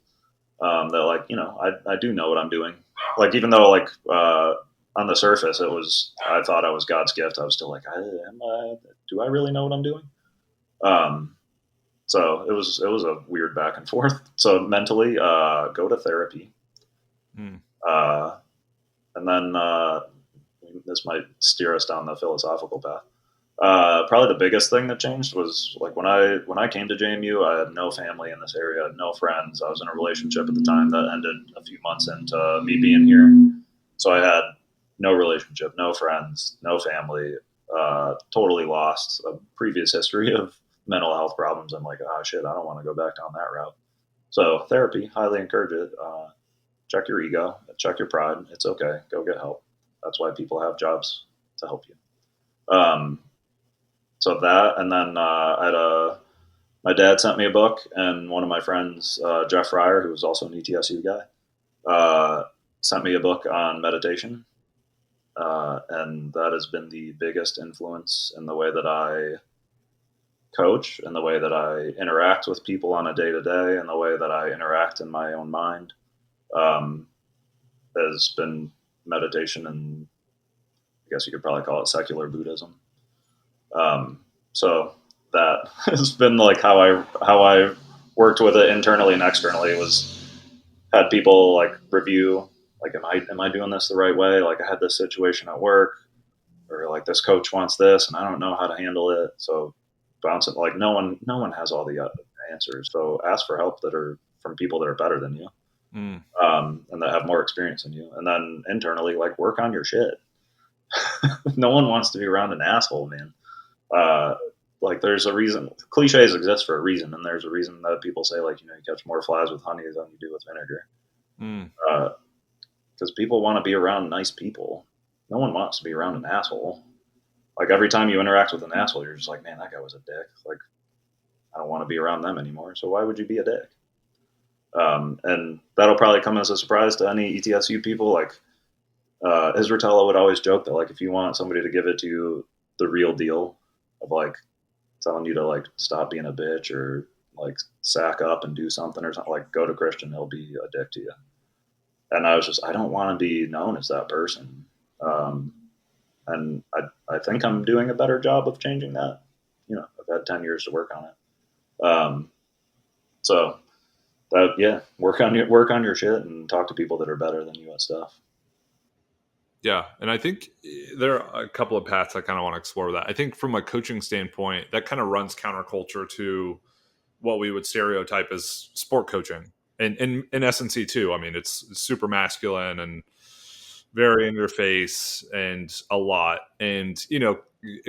that like, I do know what I'm doing. Like, even though like on the surface I thought I was God's gift, I was still like, do I really know what I'm doing? So it was a weird back and forth. So mentally, go to therapy. And then this might steer us down the philosophical path. Probably the biggest thing that changed was like when I came to JMU, I had no family in this area, no friends. I was in a relationship at the time that ended a few months into me being here. So I had no relationship, no friends, no family, totally lost, a previous history of mental health problems. I'm like, shit, I don't want to go back down that route. So therapy, highly encourage it. Check your ego, check your pride. It's okay. Go get help. That's why people have jobs, to help you. So that, and then my dad sent me a book, and one of my friends, Jeff Fryer, who was also an ETSU guy, sent me a book on meditation. And that has been the biggest influence in the way that I coach and the way that I interact with people on a day-to-day and the way that I interact in my own mind. Has been meditation, and I guess you could probably call it secular Buddhism. So that has been like how I worked with it internally and externally. It was had people like review, like, am I doing this the right way? Like, I had this situation at work, or like this coach wants this and I don't know how to handle it. So bounce it, like no one has all the answers. So ask for help that are from people that are better than you. And that have more experience than you. And then internally, like, work on your shit. No one wants to be around an asshole, man. Like, there's a reason cliches exist for a reason. And there's a reason that people say, like, you catch more flies with honey than you do with vinegar. Because people want to be around nice people. No one wants to be around an asshole. Like every time you interact with an asshole, you're just like, man, that guy was a dick. Like, I don't want to be around them anymore. So why would you be a dick? And that'll probably come as a surprise to any ETSU people. Like, Israel would always joke that, like, if you want somebody to give it to you the real deal of, like, telling you to, like, stop being a bitch or, like, sack up and do something or something, like, go to Christian, he'll be a dick to you. And I was just, I don't want to be known as that person. And I think I'm doing a better job of changing that. You know, I've had 10 years to work on it. So that, yeah, work on your shit and talk to people that are better than you at stuff. Yeah, and I think there are a couple of paths I kind of want to explore that. I think from a coaching standpoint, that kind of runs counterculture to what we would stereotype as sport coaching, and in S&C too. I mean, it's super masculine and very in your face and a lot. And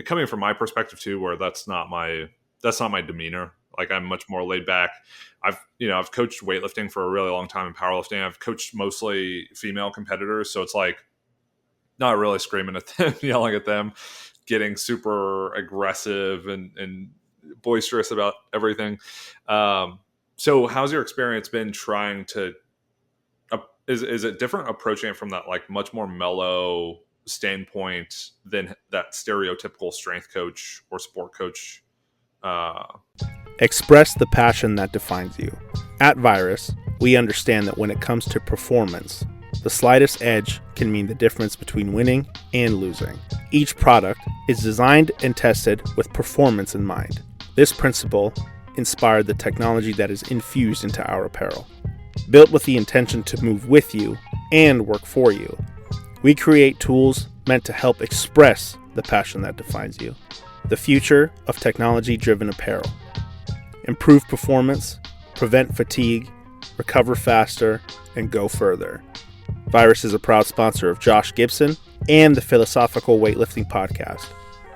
coming from my perspective too, where that's not my demeanor. Like, I'm much more laid back. I've coached weightlifting for a really long time and powerlifting. I've coached mostly female competitors, so it's like not really screaming at them, yelling at them, getting super aggressive and boisterous about everything. So how's your experience been trying to, is it different approaching it from that, like, much more mellow standpoint than that stereotypical strength coach or sport coach? Express the passion that defines you. At Virus, we understand that when it comes to performance, the slightest edge can mean the difference between winning and losing. Each product is designed and tested with performance in mind. This principle inspired the technology that is infused into our apparel. Built with the intention to move with you and work for you, we create tools meant to help express the passion that defines you. The future of technology-driven apparel. Improve performance, prevent fatigue, recover faster, and go further. Virus is a proud sponsor of Josh Gibson and the Philosophical Weightlifting Podcast.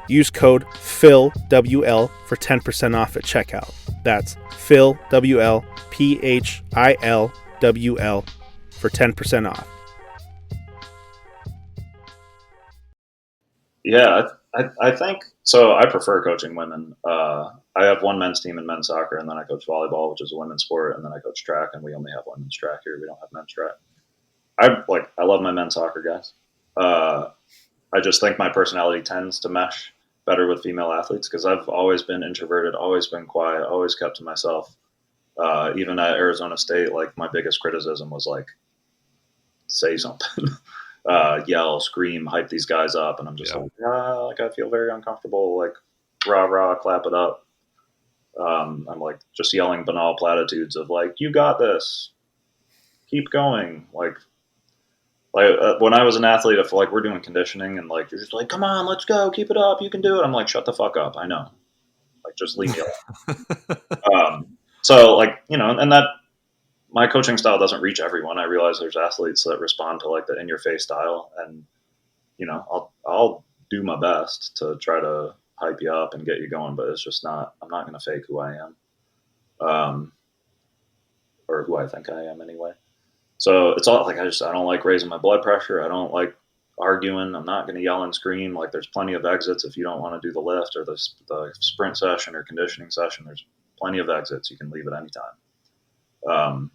Use code PHILWL for 10% off at checkout. That's PHILWL, PHILWL, for 10% off. Yeah, I think so. I prefer coaching women. I have one men's team in men's soccer, and then I coach volleyball, which is a women's sport, and then I coach track, and we only have women's track here. We don't have men's track. I love my men's soccer guys. I just think my personality tends to mesh better with female athletes because I've always been introverted, always been quiet, always kept to myself. Even at Arizona State, like, my biggest criticism was, like, say something, yell, scream, hype these guys up, and I'm just like I feel very uncomfortable. Like, rah rah, clap it up. I'm like just yelling banal platitudes of, like, you got this, keep going, like when I was an athlete, if, like, we're doing conditioning and, like, you're just like, come on, let's go, keep it up, you can do it. I'm like, shut the fuck up. I know. Like, just leave me alone. So, like, and that my coaching style doesn't reach everyone. I realize there's athletes that respond to, like, the in your face style, and, I'll do my best to try to hype you up and get you going, but it's just not, I'm not going to fake who I am. Or who I think I am anyway. So it's all like, I don't like raising my blood pressure. I don't like arguing. I'm not going to yell and scream. Like, there's plenty of exits if you don't want to do the lift or the sprint session or conditioning session. There's plenty of exits. You can leave at any time.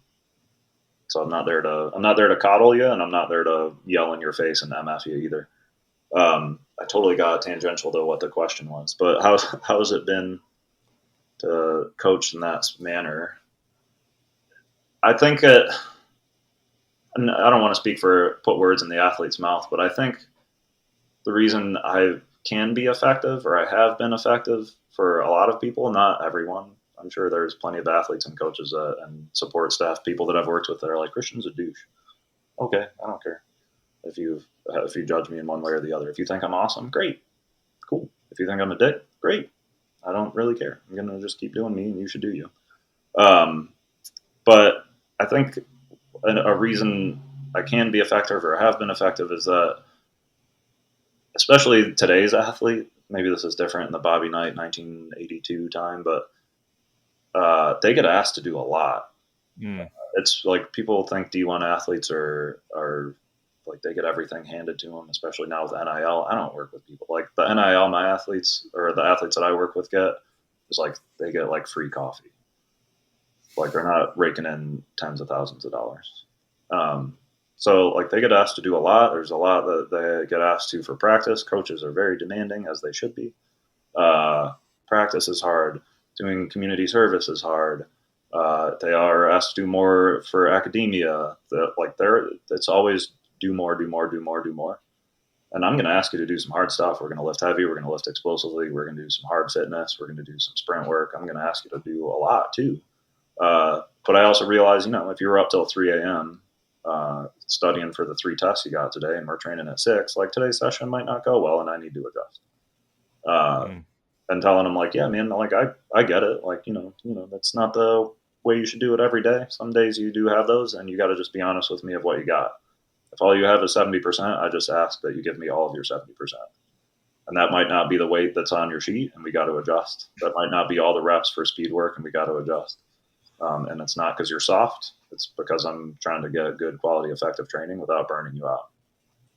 So I'm not there to coddle you, and I'm not there to yell in your face and MF you either. I totally got tangential to what the question was, but how has it been to coach in that manner? I think and I don't want to put words in the athlete's mouth, but I think the reason I can be effective, or I have been effective for a lot of people, not everyone. I'm sure there's plenty of athletes and coaches and support staff, people that I've worked with that are like, Christian's a douche. Okay, I don't care if you judge me in one way or the other. If you think I'm awesome, great, cool. If you think I'm a dick, great. I don't really care. I'm gonna just keep doing me, and you should do you. But I think a reason I can be effective or have been effective is that, especially today's athlete, maybe this is different in the Bobby Knight 1982 time, but they get asked to do a lot. It's like, people think D1 athletes are like they get everything handed to them, especially now with NIL. I don't work with people like the NIL. My athletes or the athletes that I work with get is like they get like free coffee. Like they're not raking in tens of thousands of dollars. So like they get asked to do a lot. There's a lot that they get asked to for practice. Coaches are very demanding, as they should be. Practice is hard. Doing community service is hard. They are asked to do more for academia. It's always do more, do more, do more, do more. And I'm going to ask you to do some hard stuff. We're going to lift heavy. We're going to lift explosively. We're going to do some hard fitness. We're going to do some sprint work. I'm going to ask you to do a lot too. But I also realize, if you were up till 3 a.m. Studying for the 3 tests you got today, and we're training at 6, like today's session might not go well, and I need to adjust. And telling them like, yeah, man, like I get it. Like, that's not the way you should do it every day. Some days you do have those, and you got to just be honest with me of what you got. If all you have is 70%, I just ask that you give me all of your 70%. And that might not be the weight that's on your sheet, and we got to adjust. That might not be all the reps for speed work, and we got to adjust. And it's not because you're soft. It's because I'm trying to get good quality, effective training without burning you out.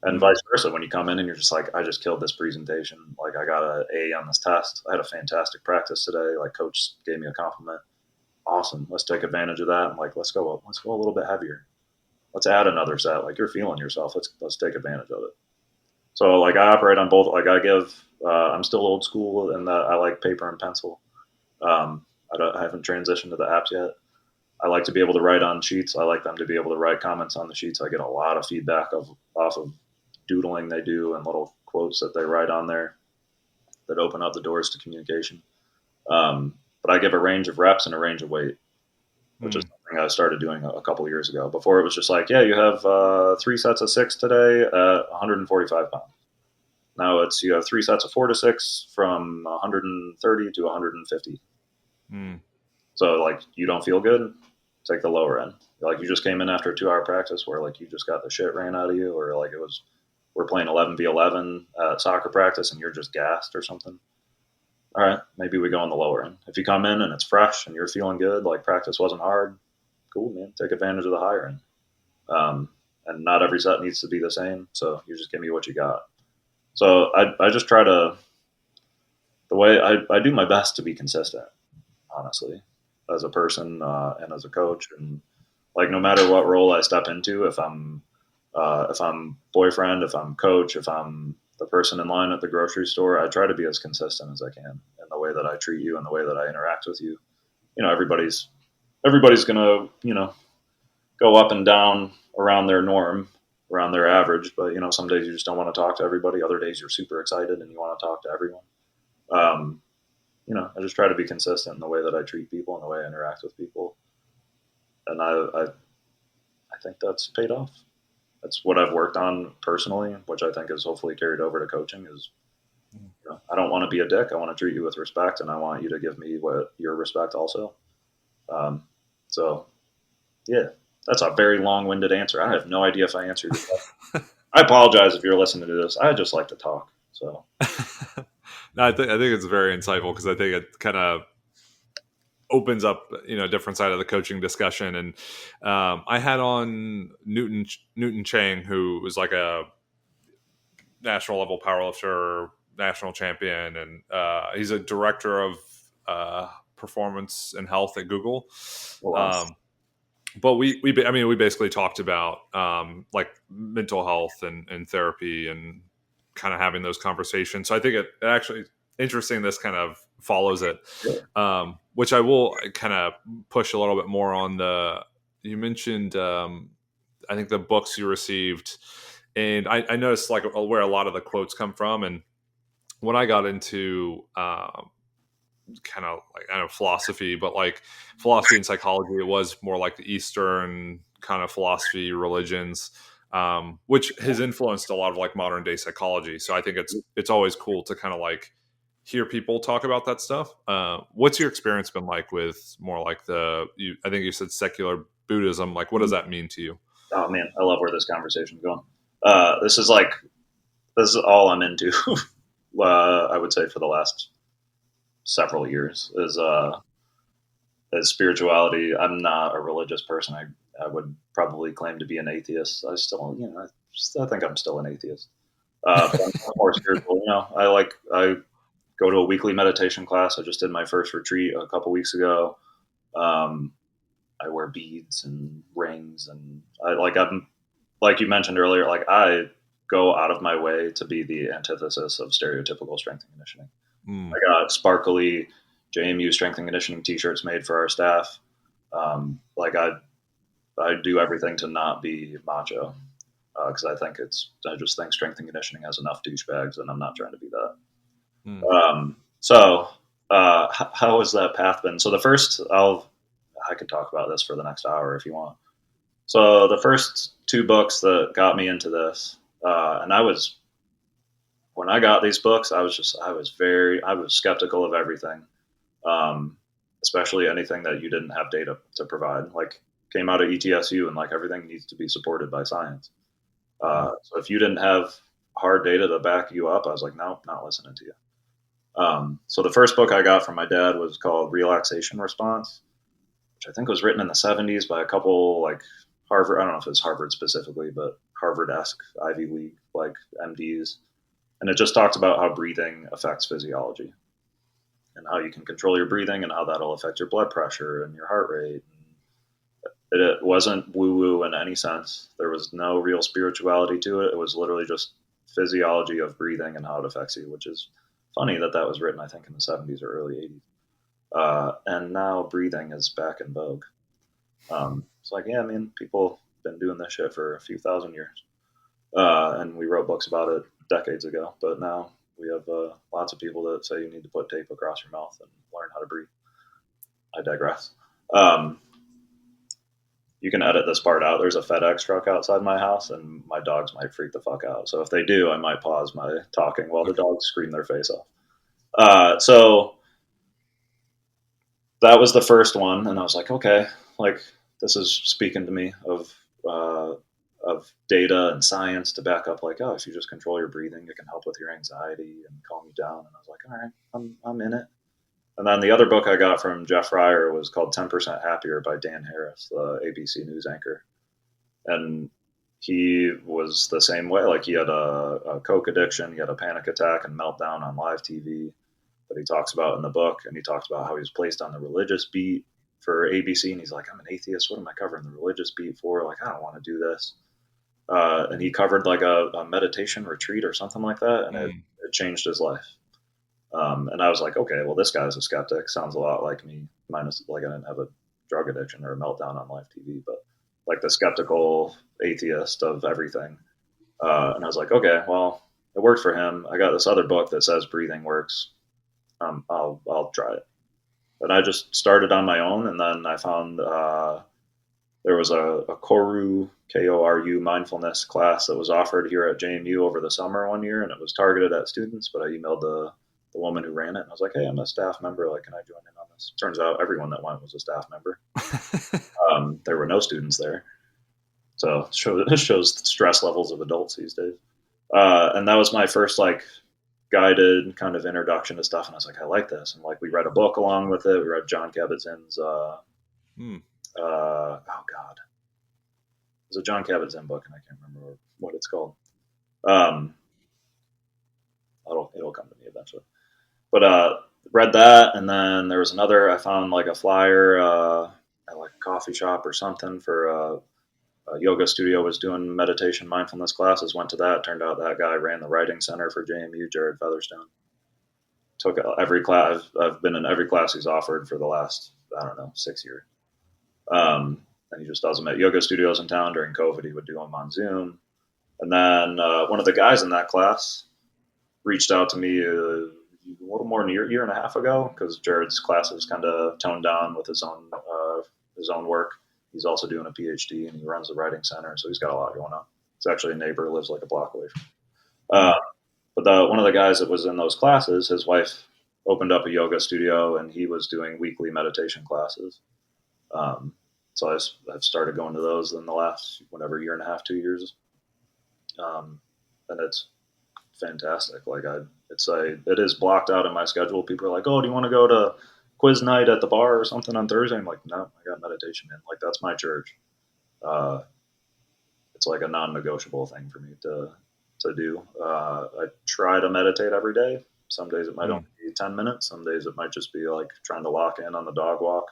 And vice versa, when you come in and you're just like, I just killed this presentation. Like I got an A on this test. I had a fantastic practice today. Like coach gave me a compliment. Awesome. Let's take advantage of that. And like, let's go a little bit heavier. Let's add another set. Like you're feeling yourself. Let's take advantage of it. So like I operate on both. Like I give, I'm still old school in that I like paper and pencil. I haven't transitioned to the apps yet. I like to be able to write on sheets. I like them to be able to write comments on the sheets. I get a lot of feedback off of doodling they do and little quotes that they write on there that open up the doors to communication. But I give a range of reps and a range of weight, which is something I started doing a couple of years ago. Before it was just like, yeah, you have 3 sets of 6 today at 145 pounds. Now it's you have 3 sets of 4 to 6 from 130 to 150. So like you don't feel good, take the lower end. Like you just came in after a 2-hour practice where like you just got the shit ran out of you, or like we're playing 11v11 at soccer practice and you're just gassed or something. All right, maybe we go on the lower end. If you come in and it's fresh and you're feeling good, like practice wasn't hard, cool, man. Take advantage of the higher end. And not every set needs to be the same, so you just give me what you got. So I just try to, the way I do my best to be consistent, honestly, as a person and as a coach. And like no matter what role I step into, if I'm boyfriend, if I'm coach, if I'm the person in line at the grocery store, I try to be as consistent as I can in the way that I treat you and the way that I interact with you. Everybody's gonna, go up and down around their norm, around their average. But, some days you just don't want to talk to everybody. Other days you're super excited and you want to talk to everyone. I just try to be consistent in the way that I treat people and the way I interact with people. And I think that's paid off. That's what I've worked on personally, which I think is hopefully carried over to coaching is, I don't want to be a dick. I want to treat you with respect, and I want you to give me your respect also. So yeah, that's a very long-winded answer. I have no idea if I answered it. I apologize if you're listening to this. I just like to talk. So no, I think it's very insightful because I think it kind of opens up a different side of the coaching discussion. And I had on Newton Chang, who was like a national level powerlifter, national champion, and he's a director of performance and health at Google. But we basically talked about like mental health and therapy and kind of having those conversations. So I think it actually interesting. This kind of follows it, which I will kind of push a little bit more on you mentioned, I think the books you received, and I noticed like where a lot of the quotes come from. And when I got into kind of like, I don't know, philosophy, but like philosophy and psychology, it was more like the Eastern kind of philosophy, religions, which has influenced a lot of like modern day psychology. So I think it's always cool to kind of like hear people talk about that stuff. What's your experience been like with more like I think you said secular Buddhism? Like, what does that mean to you? Oh man, I love where this conversation is going. This is all I'm into. I would say for the last several years is spirituality. I'm not a religious person. I would probably claim to be an atheist. I still I think I'm still an atheist. But I'm more spiritual. I go to a weekly meditation class. I just did my first retreat a couple weeks ago. I wear beads and rings, and I'm like you mentioned earlier. Like I go out of my way to be the antithesis of stereotypical strength and conditioning. I got sparkly JMU strength and conditioning T-shirts made for our staff. I do everything to not be macho because I just think strength and conditioning has enough douchebags, and I'm not trying to be that. How has that path been? So I could talk about this for the next hour if you want. So the first two books that got me into this, when I got these books, I was skeptical of everything, especially anything that you didn't have data to provide. Like came out of ETSU, and like everything needs to be supported by science. So if you didn't have hard data to back you up, I was like, nope, not listening to you. So the first book I got from my dad was called Relaxation Response, which I think was written in the 70s by a couple like Harvard. I don't know if it's Harvard specifically, but Harvard-esque Ivy League like MDs. And it just talks about how breathing affects physiology and how you can control your breathing and how that'll affect your blood pressure and your heart rate. It wasn't woo-woo in any sense. There was no real spirituality to it. It was literally just physiology of breathing and how it affects you, which is funny that was written, I think, in the 70s or early 80s. And now breathing is back in vogue. It's like, yeah, I mean, people have been doing this shit for a few thousand years. And we wrote books about it decades ago, but now we have lots of people that say you need to put tape across your mouth and learn how to breathe. I digress. You can edit this part out. There's a FedEx truck outside my house, and my dogs might freak the fuck out. So if they do, I might pause my talking while the dogs scream their face off. So that was the first one, and I was like, okay, like this is speaking to me of data and science to back up, like, oh, if you just control your breathing, it can help with your anxiety and calm you down. And I was like, all right, I'm in it. And then the other book I got from Jeff Fryer was called 10% Happier by Dan Harris, the ABC News anchor. And he was the same way. Like he had a Coke addiction, he had a panic attack and meltdown on live TV that he talks about in the book. And he talks about how he was placed on the religious beat for ABC. And he's like, I'm an atheist. What am I covering the religious beat for? Like, I don't want to do this. And he covered like a meditation retreat or something like that. And it changed his life. And I was like, okay, well, this guy's a skeptic. Sounds a lot like me, minus like I didn't have a drug addiction or a meltdown on live TV, but like the skeptical atheist of everything. And I was like, okay, well, it worked for him. I got this other book that says breathing works. I'll try it. But I just started on my own, and then I found there was a Koru, K-O-R-U mindfulness class that was offered here at JMU over the summer one year, and it was targeted at students, but I emailed the woman who ran it, and I was like, hey, I'm a staff member. Like, can I join in on this? Turns out everyone that went was a staff member. There were no students there. So it shows stress levels of adults these days. And that was my first, like, guided kind of introduction to stuff. And I was like, I like this. And, like, we read a book along with it. We read John Kabat-Zinn's, oh, God. It was a John Kabat-Zinn book, and I can't remember what it's called. It'll come to me eventually. But read that, and then there was another. I found like a flyer at like a coffee shop or something for a yoga studio was doing meditation mindfulness classes. Went to that. Turned out that guy ran the writing center for JMU, Jared Featherstone. Took every class. I've been in every class he's offered for the last 6 years. And he just does them at yoga studios in town. During COVID, he would do them on Zoom. And then one of the guys in that class reached out to me a little more than a year and a half ago, because Jared's classes kind of toned down with his own work. He's also doing a PhD, and he runs the writing center, so he's got a lot going on. He's actually a neighbor, lives like a block away from me. But one of the guys that was in those classes, his wife opened up a yoga studio, and he was doing weekly meditation classes. So I've started going to those in the last year and a half, 2 years. And it's fantastic. Like it is blocked out in my schedule. People are like, oh, do you want to go to quiz night at the bar or something on Thursday? I'm like, no, I got meditation in. Like, that's my church. it's like a non-negotiable thing for me to do. I try to meditate every day. Some days it might only be 10 minutes. Some days it might just be like trying to lock in on the dog walk.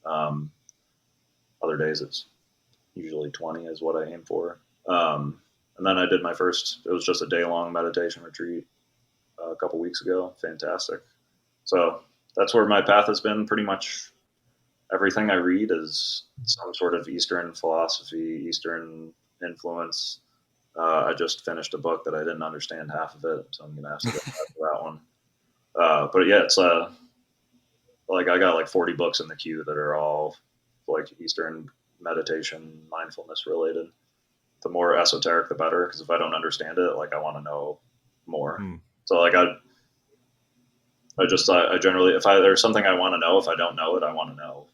Other days it's usually 20 is what I aim for. And then I did my first, it was just a day-long meditation retreat a couple weeks ago. Fantastic. So that's where my path has been. Pretty much everything I read is some sort of Eastern philosophy, Eastern influence. I just finished a book that I didn't understand half of it, so I'm going to have to get back to that one. But yeah, it's like I got like 40 books in the queue that are all like Eastern meditation, mindfulness related. The more esoteric, the better, because if I don't understand it, like I want to know more. So like I generally, if there's something I want to know, if I don't know it, I want to know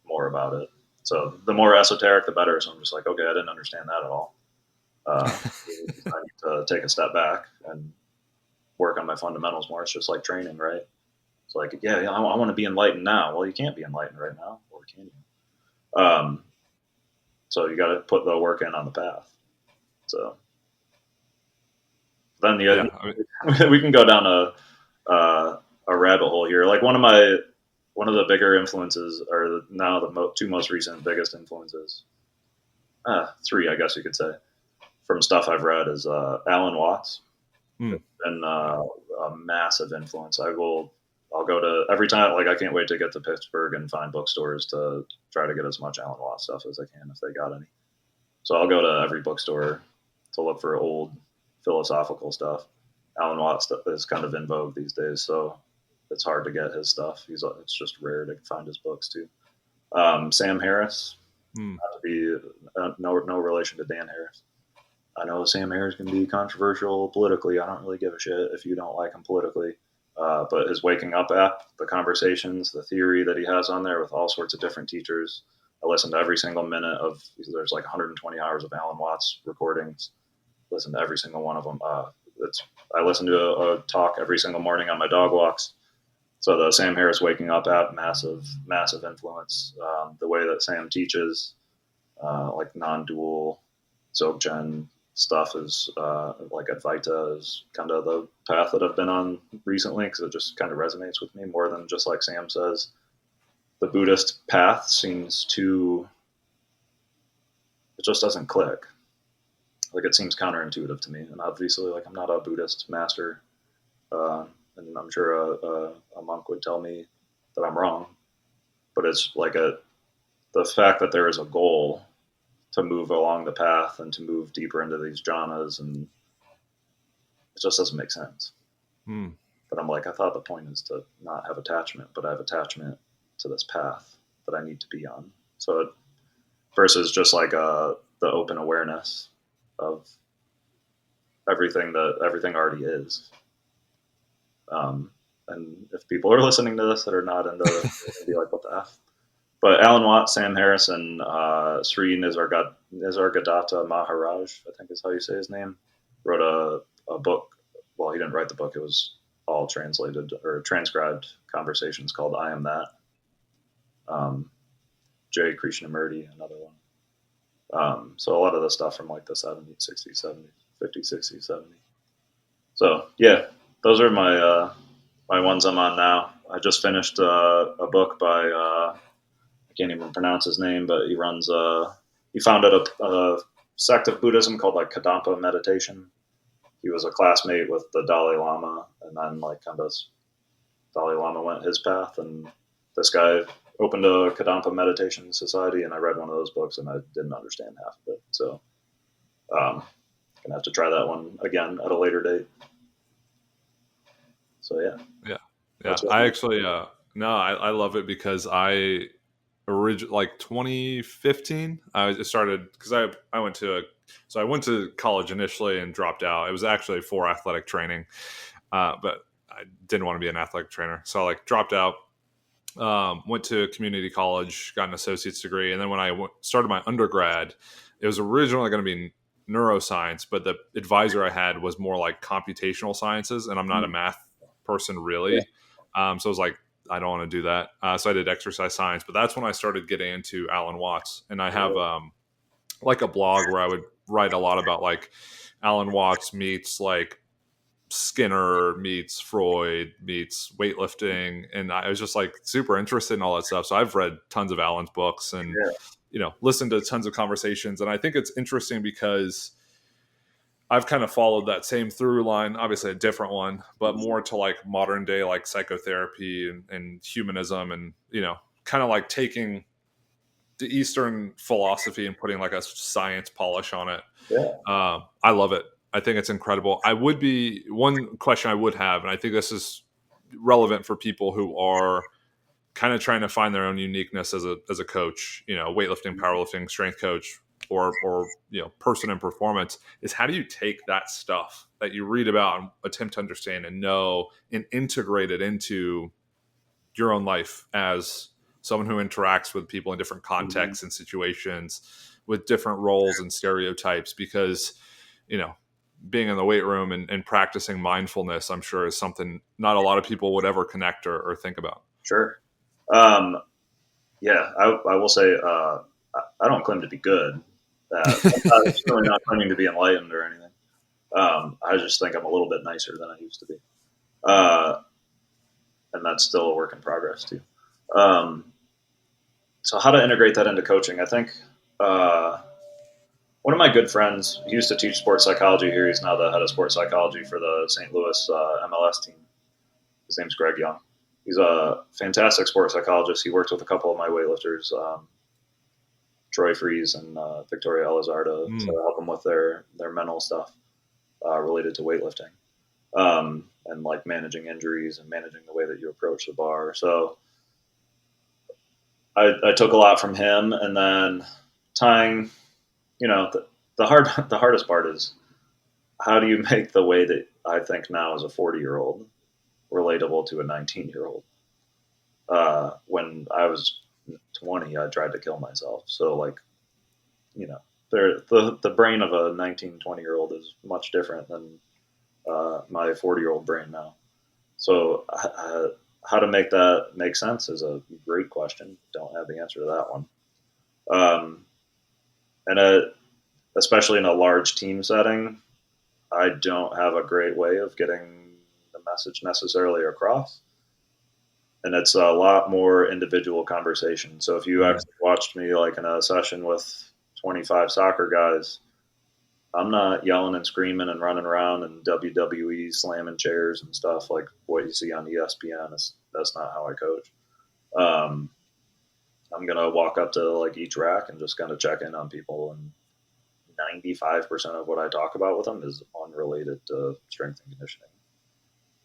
more about it. So the more esoteric, the better. So I'm just like, okay, I didn't understand that at all. I need to take a step back and work on my fundamentals more. It's just like training, right? It's like, yeah, I want to be enlightened now. Well, you can't be enlightened right now, or can you? So you got to put the work in on the path. So then we can go down a rabbit hole here. Like one of the bigger influences, or now the two most recent biggest influences, three, I guess you could say, from stuff I've read is Alan Watts, and a massive influence. I'll go to every time. Like I can't wait to get to Pittsburgh and find bookstores to try to get as much Alan Watts stuff as I can if they got any. So I'll go to every bookstore to look for old philosophical stuff. Alan Watts is kind of in vogue these days, so it's hard to get his stuff. It's just rare to find his books too. Sam Harris, not to be no relation to Dan Harris. I know Sam Harris can be controversial politically. I don't really give a shit if you don't like him politically. But his Waking Up app, the conversations, the theory that he has on there with all sorts of different teachers. I listen to every single minute there's like 120 hours of Alan Watts recordings. Listen to every single one of them. I listen to a talk every single morning on my dog walks. So the Sam Harris Waking Up app, massive influence. The way that Sam teaches, like non-dual Dzogchen stuff is like Advaita is kind of the path that I've been on recently because it just kind of resonates with me more than just like Sam says. The Buddhist path seems it just doesn't click. Like it seems counterintuitive to me. And obviously like I'm not a Buddhist master. And I'm sure a monk would tell me that I'm wrong, but it's like the fact that there is a goal to move along the path and to move deeper into these jhanas, and it just doesn't make sense. But I'm like, I thought the point is to not have attachment, but I have attachment to this path that I need to be on. So versus just like the open awareness of everything already is. And if people are listening to this that are not into it, they'll be like, what the F? But Alan Watts, Sam Harris, and Sri Nisargadatta Maharaj, I think is how you say his name, wrote a book. Well, he didn't write the book. It was all translated or transcribed conversations called I Am That. J. Krishnamurti, another one. So a lot of the stuff from like the 70s, 60s, 70s, 50s, 60s, 70s. So yeah, those are my ones I'm on now. I just finished a book by I can't even pronounce his name, but he founded a sect of Buddhism called like Kadampa meditation. He was a classmate with the Dalai Lama, and then like kind of Dalai Lama went his path, and this guy opened a Kadampa meditation society, and I read one of those books, and I didn't understand half of it. So gonna have to try that one again at a later date. So yeah. I actually I love it because I like 2015 I started because I went to college initially and dropped out. It was actually for athletic training, but I didn't want to be an athletic trainer, so I like dropped out. Went to community college, got an associate's degree, and then when I started my undergrad, it was originally going to be neuroscience, but the advisor I had was more like computational sciences, and I'm not a math person really. So I was like, I don't want to do that. So I did exercise science, but that's when I started getting into Alan Watts, and I have like a blog where I would write a lot about like Alan Watts meets like Skinner meets Freud meets weightlifting, and I was just like super interested in all that stuff. So I've read tons of Alan's books and listened to tons of conversations, and I think it's interesting because I've kind of followed that same through line, obviously a different one, but more to like modern day like psychotherapy and humanism, and kind of like taking the Eastern philosophy and putting like a science polish on it. I love it. I think it's incredible. One question I would have, and I think this is relevant for people who are kind of trying to find their own uniqueness as a coach, weightlifting, powerlifting, strength coach, or person in performance, is how do you take that stuff that you read about and attempt to understand and know and integrate it into your own life as someone who interacts with people in different contexts and situations with different roles and stereotypes? Because being in the weight room and practicing mindfulness, I'm sure, is something not a lot of people would ever connect or think about. Sure. Yeah, I will say I don't claim to be good. I'm certainly not claiming to be enlightened or anything. I just think I'm a little bit nicer than I used to be. And that's still a work in progress too. So how to integrate that into coaching? I think one of my good friends, he used to teach sports psychology here. He's now the head of sports psychology for the St. Louis MLS team. His name's Greg Young. He's a fantastic sports psychologist. He worked with a couple of my weightlifters, Troy Freeze and Victoria Elizardo, to help them with their mental stuff related to weightlifting, and like managing injuries and managing the way that you approach the bar. So I took a lot from him, and then tying, the hardest part is how do you make the way that I think now as a 40-year-old relatable to a 19-year-old? When I was 20, I tried to kill myself. So like, the brain of a 19, 20-year-old is much different than my 40-year-old brain now. So how to make that make sense is a great question. Don't have the answer to that one. And especially in a large team setting, I don't have a great way of getting the message necessarily across. And it's a lot more individual conversation. So if you actually watched me like in a session with 25 soccer guys, I'm not yelling and screaming and running around and WWE slamming chairs and stuff like what you see on ESPN. That's not how I coach. I'm going to walk up to like each rack and just kind of check in on people. And 95% of what I talk about with them is unrelated to strength and conditioning.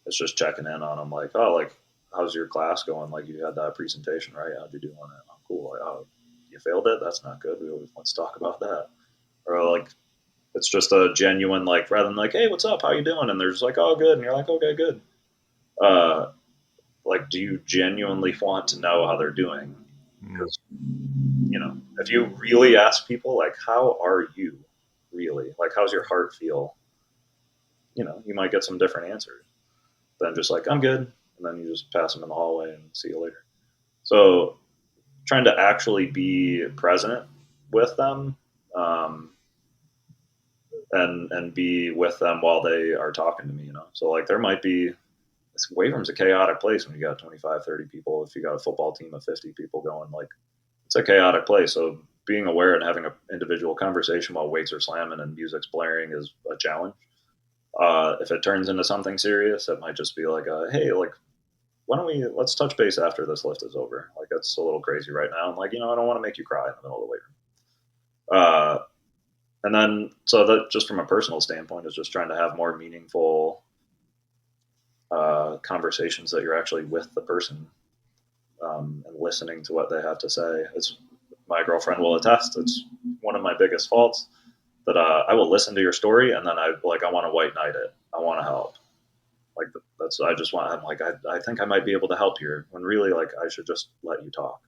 It's just checking in on them like, oh, like, how's your class going? Like, you had that presentation, right? How'd you do on it? Oh, cool. Like, oh, you failed it? That's not good. Let's talk about that. Or like, it's just a genuine, like, rather than like, hey, what's up? How you doing? And they're just like, oh, good. And you're like, okay, good. Like, do you genuinely want to know how they're doing? Because, if you really ask people, like, how are you really? Like, how's your heart feel? You might get some different answers than just like, I'm good. And then you just pass them in the hallway and see you later. So trying to actually be present with them, and be with them while they are talking to me, So like there might be, this weight room's a chaotic place when you got 25, 30 people. If you got a football team of 50 people going, like it's a chaotic place. So being aware and having an individual conversation while weights are slamming and music's blaring is a challenge. If it turns into something serious, it might just be like, hey, like, let's touch base after this lift is over. Like, that's a little crazy right now. I'm like, I don't want to make you cry in the middle of the weight room. And then, so that just from a personal standpoint is just trying to have more meaningful conversations that you're actually with the person, and listening to what they have to say. It's, my girlfriend will attest, it's one of my biggest faults that I will listen to your story and then I want to white knight it. I want to help. Like I'm like, I think I might be able to help here, when really, like, I should just let you talk.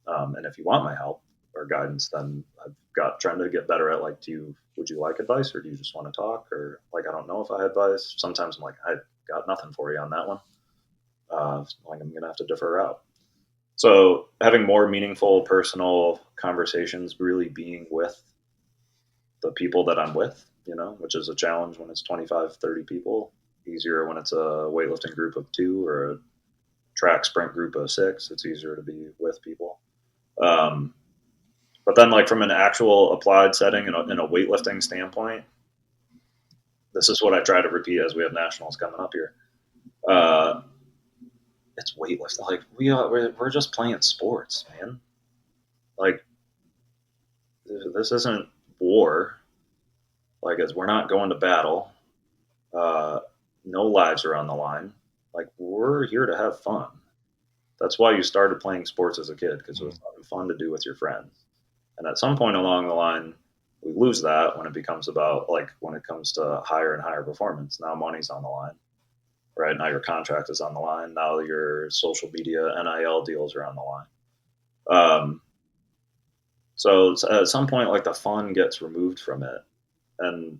And if you want my help or guidance, then I've got trying to get better at like, would you like advice, or do you just want to talk? Or like, I don't know if I have advice. Sometimes I'm like, I got nothing for you on that one. Like, I'm going to have to defer out. So having more meaningful personal conversations, really being with the people that I'm with, which is a challenge when it's 25, 30 people, easier when it's a weightlifting group of 2 or a track sprint group of 6. It's easier to be with people. But then, like, from an actual applied setting in a weightlifting standpoint, this is what I try to repeat as we have nationals coming up here. It's weightlifting. Like, we're just playing sports, man. Like, this isn't war. Like, we're not going to battle. No lives are on the line. Like, we're here to have fun. That's why you started playing sports as a kid, because it was fun to do with your friends. And at some point along the line, we lose that when it becomes about, like, when it comes to higher and higher performance. Now money's on the line, right? Now your contract is on the line. Now your social media NIL deals are on the line. So at some point, like, the fun gets removed from it. And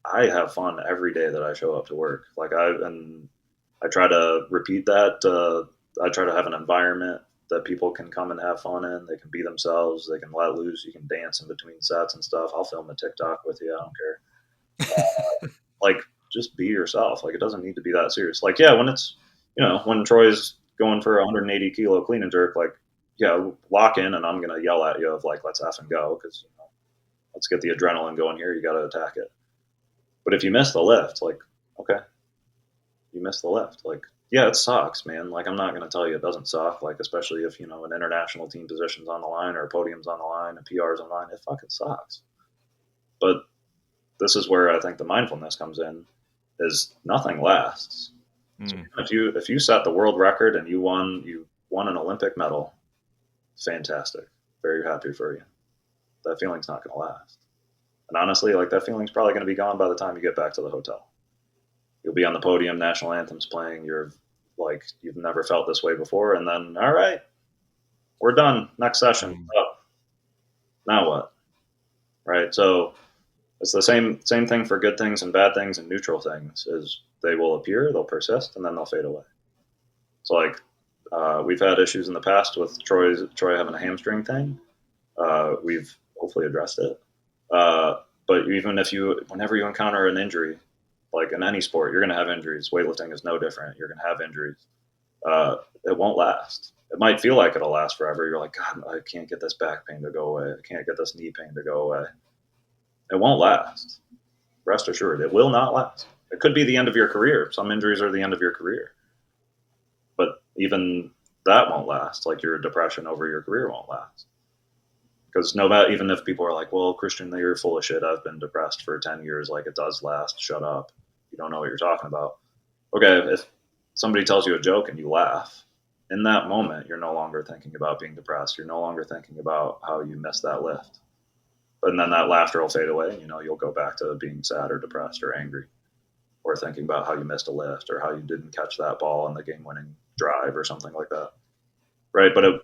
I have fun every day that I show up to work. Like, I try to repeat that. I try to have an environment that people can come and have fun in. They can be themselves. They can let loose. You can dance in between sets and stuff. I'll film a TikTok with you. I don't care. Like, just be yourself. Like, it doesn't need to be that serious. Like, yeah, when it's, when Troy's going for 180 kilo clean and jerk, like, yeah, lock in, and I'm going to yell at you of, like, let's effing go, because let's get the adrenaline going here. You got to attack it. But if you miss the lift, like, okay, you missed the lift. Like, yeah, it sucks, man. Like, I'm not going to tell you it doesn't suck. Like, especially if, an international team position's on the line, or a podium's on the line, a PR's on the line, it fucking sucks. But this is where I think the mindfulness comes in, is nothing lasts. So if you set the world record and you won an Olympic medal, fantastic. Very happy for you. That feeling's not going to last. And honestly, like, that feeling's probably going to be gone by the time you get back to the hotel. You'll be on the podium, national anthems playing. You're like, you've never felt this way before. And then, all right, we're done. Next session. Now what? Right. So it's the same thing for good things and bad things and neutral things. Is they will appear, they'll persist, and then they'll fade away. So, like, we've had issues in the past with Troy having a hamstring thing. We've hopefully addressed it. But even whenever you encounter an injury, like in any sport, you're going to have injuries. Weightlifting is no different. You're going to have injuries. It won't last. It might feel like it'll last forever. You're like, God, I can't get this back pain to go away. I can't get this knee pain to go away. It won't last. Rest assured, it will not last. It could be the end of your career. Some injuries are the end of your career. But even that won't last. Like, your depression over your career won't last. Because even if people are like, well, Christian, you're full of shit. I've been depressed for 10 years. Like, it does last. Shut up. You don't know what you're talking about. Okay, if somebody tells you a joke and you laugh, in that moment, you're no longer thinking about being depressed. You're no longer thinking about how you missed that lift. But then that laughter will fade away. And, you'll go back to being sad or depressed or angry, or thinking about how you missed a lift or how you didn't catch that ball in the game-winning drive or something like that. Right? But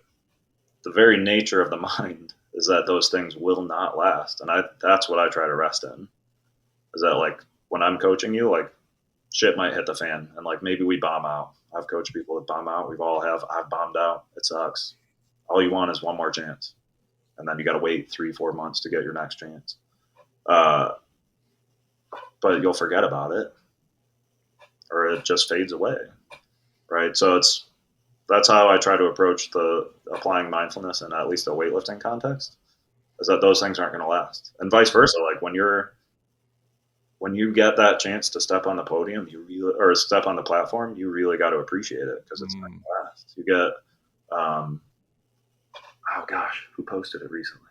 the very nature of the mind is that those things will not last. And that's what I try to rest in, is that, like, when I'm coaching you, like, shit might hit the fan, and, like, maybe we bomb out. I've coached people that bomb out. I've bombed out. It sucks. All you want is one more chance. And then you got to wait 3-4 months to get your next chance. But you'll forget about it, or it just fades away. Right. So that's how I try to approach applying mindfulness in at least a weightlifting context, is that those things aren't going to last. And vice versa. Like, when you get that chance to step on the podium, or step on the platform, you really got to appreciate it, because it's not going to last. You get, oh gosh, who posted it recently?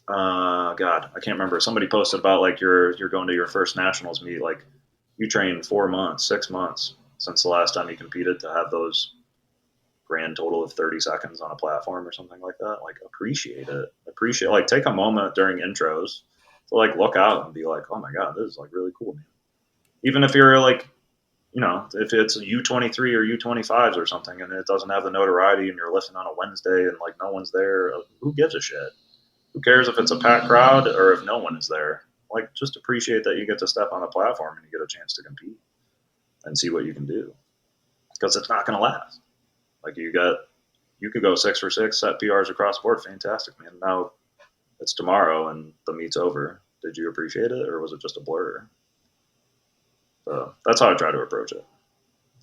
God, I can't remember. Somebody posted about, like, you're going to your first nationals meet. Like, you trained 4 months, 6 months since the last time you competed to have those grand total of 30 seconds on a platform or something like that. Like, appreciate it. Like, take a moment during intros to, like, look out and be like, oh my God, this is, like, really cool, man. Even if you're, like, if it's U23 or U25s or something, and it doesn't have the notoriety, and you're lifting on a Wednesday and, like, no one's there, who gives a shit? Who cares if it's a packed crowd or if no one is there? Like, just appreciate that you get to step on a platform and you get a chance to compete and see what you can do, because it's not going to last. Like, you could go 6 for 6, set PRs across the board. Fantastic, man. Now it's tomorrow and the meet's over. Did you appreciate it, or was it just a blur? So that's how I try to approach it.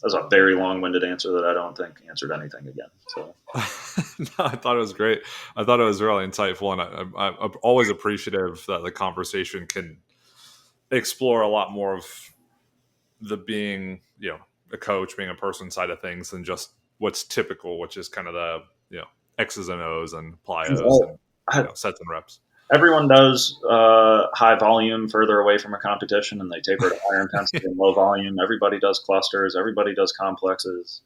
That's a very long-winded answer that I don't think answered anything again. So No, I thought it was great. I thought it was really insightful, and I'm always appreciative that the conversation can explore a lot more of the being, a coach, being a person side of things than just what's typical, which is kind of the, X's and O's and plyos and sets and reps. Everyone does high volume further away from a competition, and they taper to higher intensity and low volume. Everybody does clusters. Everybody does complexes.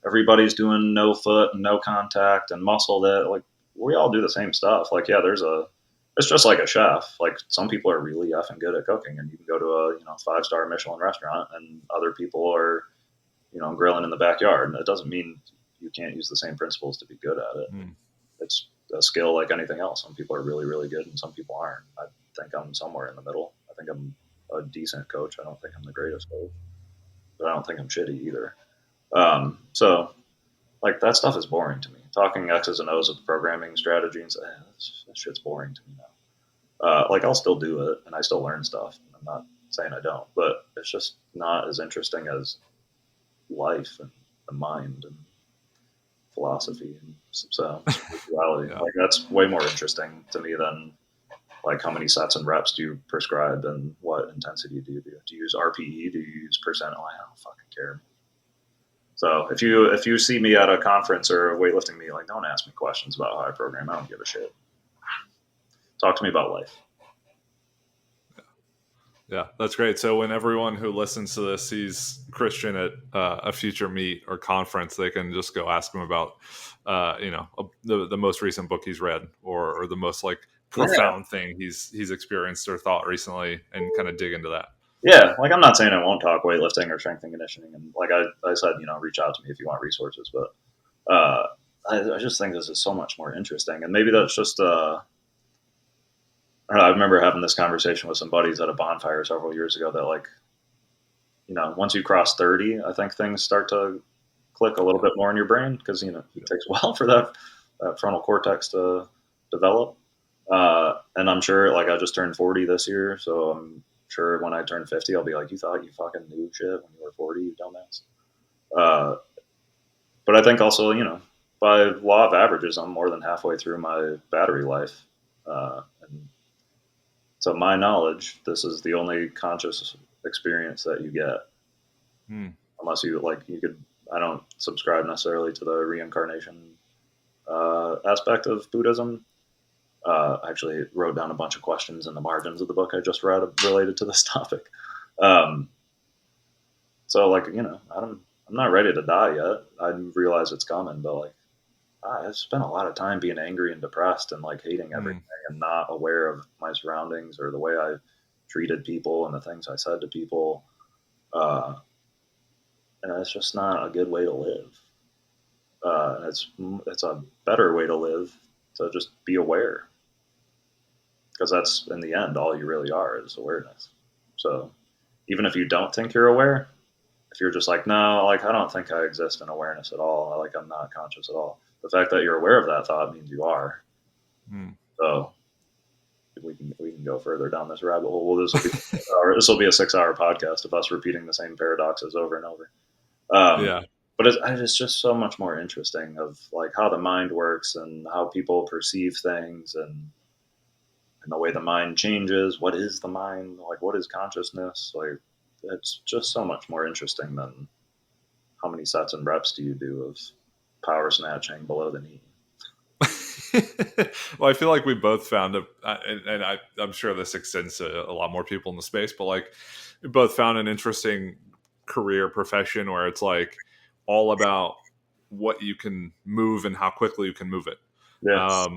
Everybody's doing no foot and no contact and muscle. That like we all do the same stuff. Like it's just like a chef. Like some people are really effing good at cooking, and you can go to a 5-star Michelin restaurant, and other people are grilling in the backyard. And it doesn't mean you can't use the same principles to be good at it. It's a skill like anything else. Some people are really, really good and some people aren't. I think I'm somewhere in the middle. I think I'm a decent coach. I don't think I'm the greatest coach, but I don't think I'm shitty either. So like that stuff is boring to me. Talking X's and O's of programming strategies, that shit's boring to me now. Like I'll still do it and I still learn stuff. I'm not saying I don't, but it's just not as interesting as life and the mind and philosophy and spirituality. Like that's way more interesting to me than like how many sets and reps do you prescribe and what intensity do you do? Do you use RPE? Do you use percent? Oh, I don't fucking care. So if you see me at a conference or a weightlifting meet, like don't ask me questions about how I program. I don't give a shit. Talk to me about life. Yeah, that's great. So when everyone who listens to this sees Christian at a future meet or conference, they can just go ask him about, the most recent book he's read or the most like profound thing he's experienced or thought recently, and kind of dig into that. Yeah, like I'm not saying I won't talk weightlifting or strength and conditioning, and like I said, reach out to me if you want resources. But I just think this is so much more interesting, and maybe that's just. I remember having this conversation with some buddies at a bonfire several years ago that like, once you cross 30, I think things start to click a little bit more in your brain because, it takes a while for that frontal cortex to develop. And I'm sure like I just turned 40 this year. So I'm sure when I turn 50, I'll be like, you thought you fucking knew shit when you were 40, you dumbass. But I think also, by law of averages, I'm more than halfway through my battery life. And to my knowledge, this is the only conscious experience that you get. Unless I don't subscribe necessarily to the reincarnation aspect of Buddhism. I actually wrote down a bunch of questions in the margins of the book I just read related to this topic. So like, I'm not ready to die yet. I realize it's coming, but like, I've spent a lot of time being angry and depressed and like hating everything and not aware of my surroundings or the way I treated people and the things I said to people. And it's just not a good way to live. And it's a better way to live to just be aware. Because that's in the end, all you really are is awareness. So even if you don't think you're aware, if you're just like, no, like, I don't think I exist in awareness at all. Like I'm not conscious at all. The fact that you're aware of that thought means you are. So we can go further down this rabbit hole. Well, this will be a 6-hour podcast of us repeating the same paradoxes over and over. But it's just so much more interesting of like how the mind works and how people perceive things and the way the mind changes. What is the mind? Like what is consciousness? Like it's just so much more interesting than how many sets and reps do you do of power snatching below the knee. Well, I feel like we both found and I'm sure this extends to a lot more people in the space, but like we both found an interesting career profession where it's like all about what you can move and how quickly you can move it. Yes.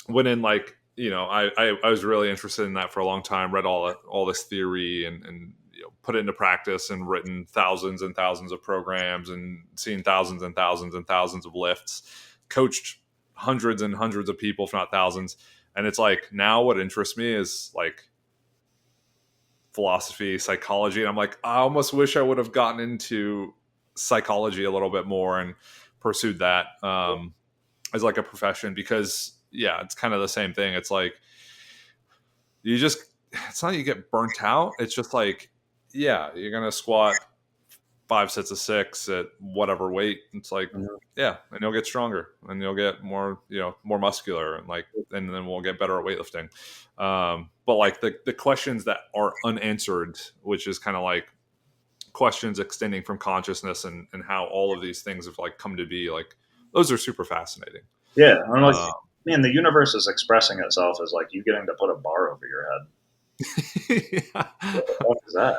When in like, I was really interested in that for a long time, read all this theory and put it into practice and written thousands and thousands of programs and seen thousands and thousands and thousands of lifts, coached hundreds and hundreds of people, if not thousands. And it's like, now what interests me is like philosophy, psychology. And I'm like, I almost wish I would have gotten into psychology a little bit more and pursued that as like a profession, because, yeah, it's kind of the same thing. It's like it's not you get burnt out. It's just like, yeah, you're going to squat 5 sets of 6 at whatever weight. It's like, yeah, and you'll get stronger and you'll get more, more muscular, and then we'll get better at weightlifting. But like the questions that are unanswered, which is kind of like questions extending from consciousness and how all of these things have like come to be, like those are super fascinating. Yeah. I'm like, man, the universe is expressing itself as like you getting to put a bar over your head. Yeah. What the fuck is that?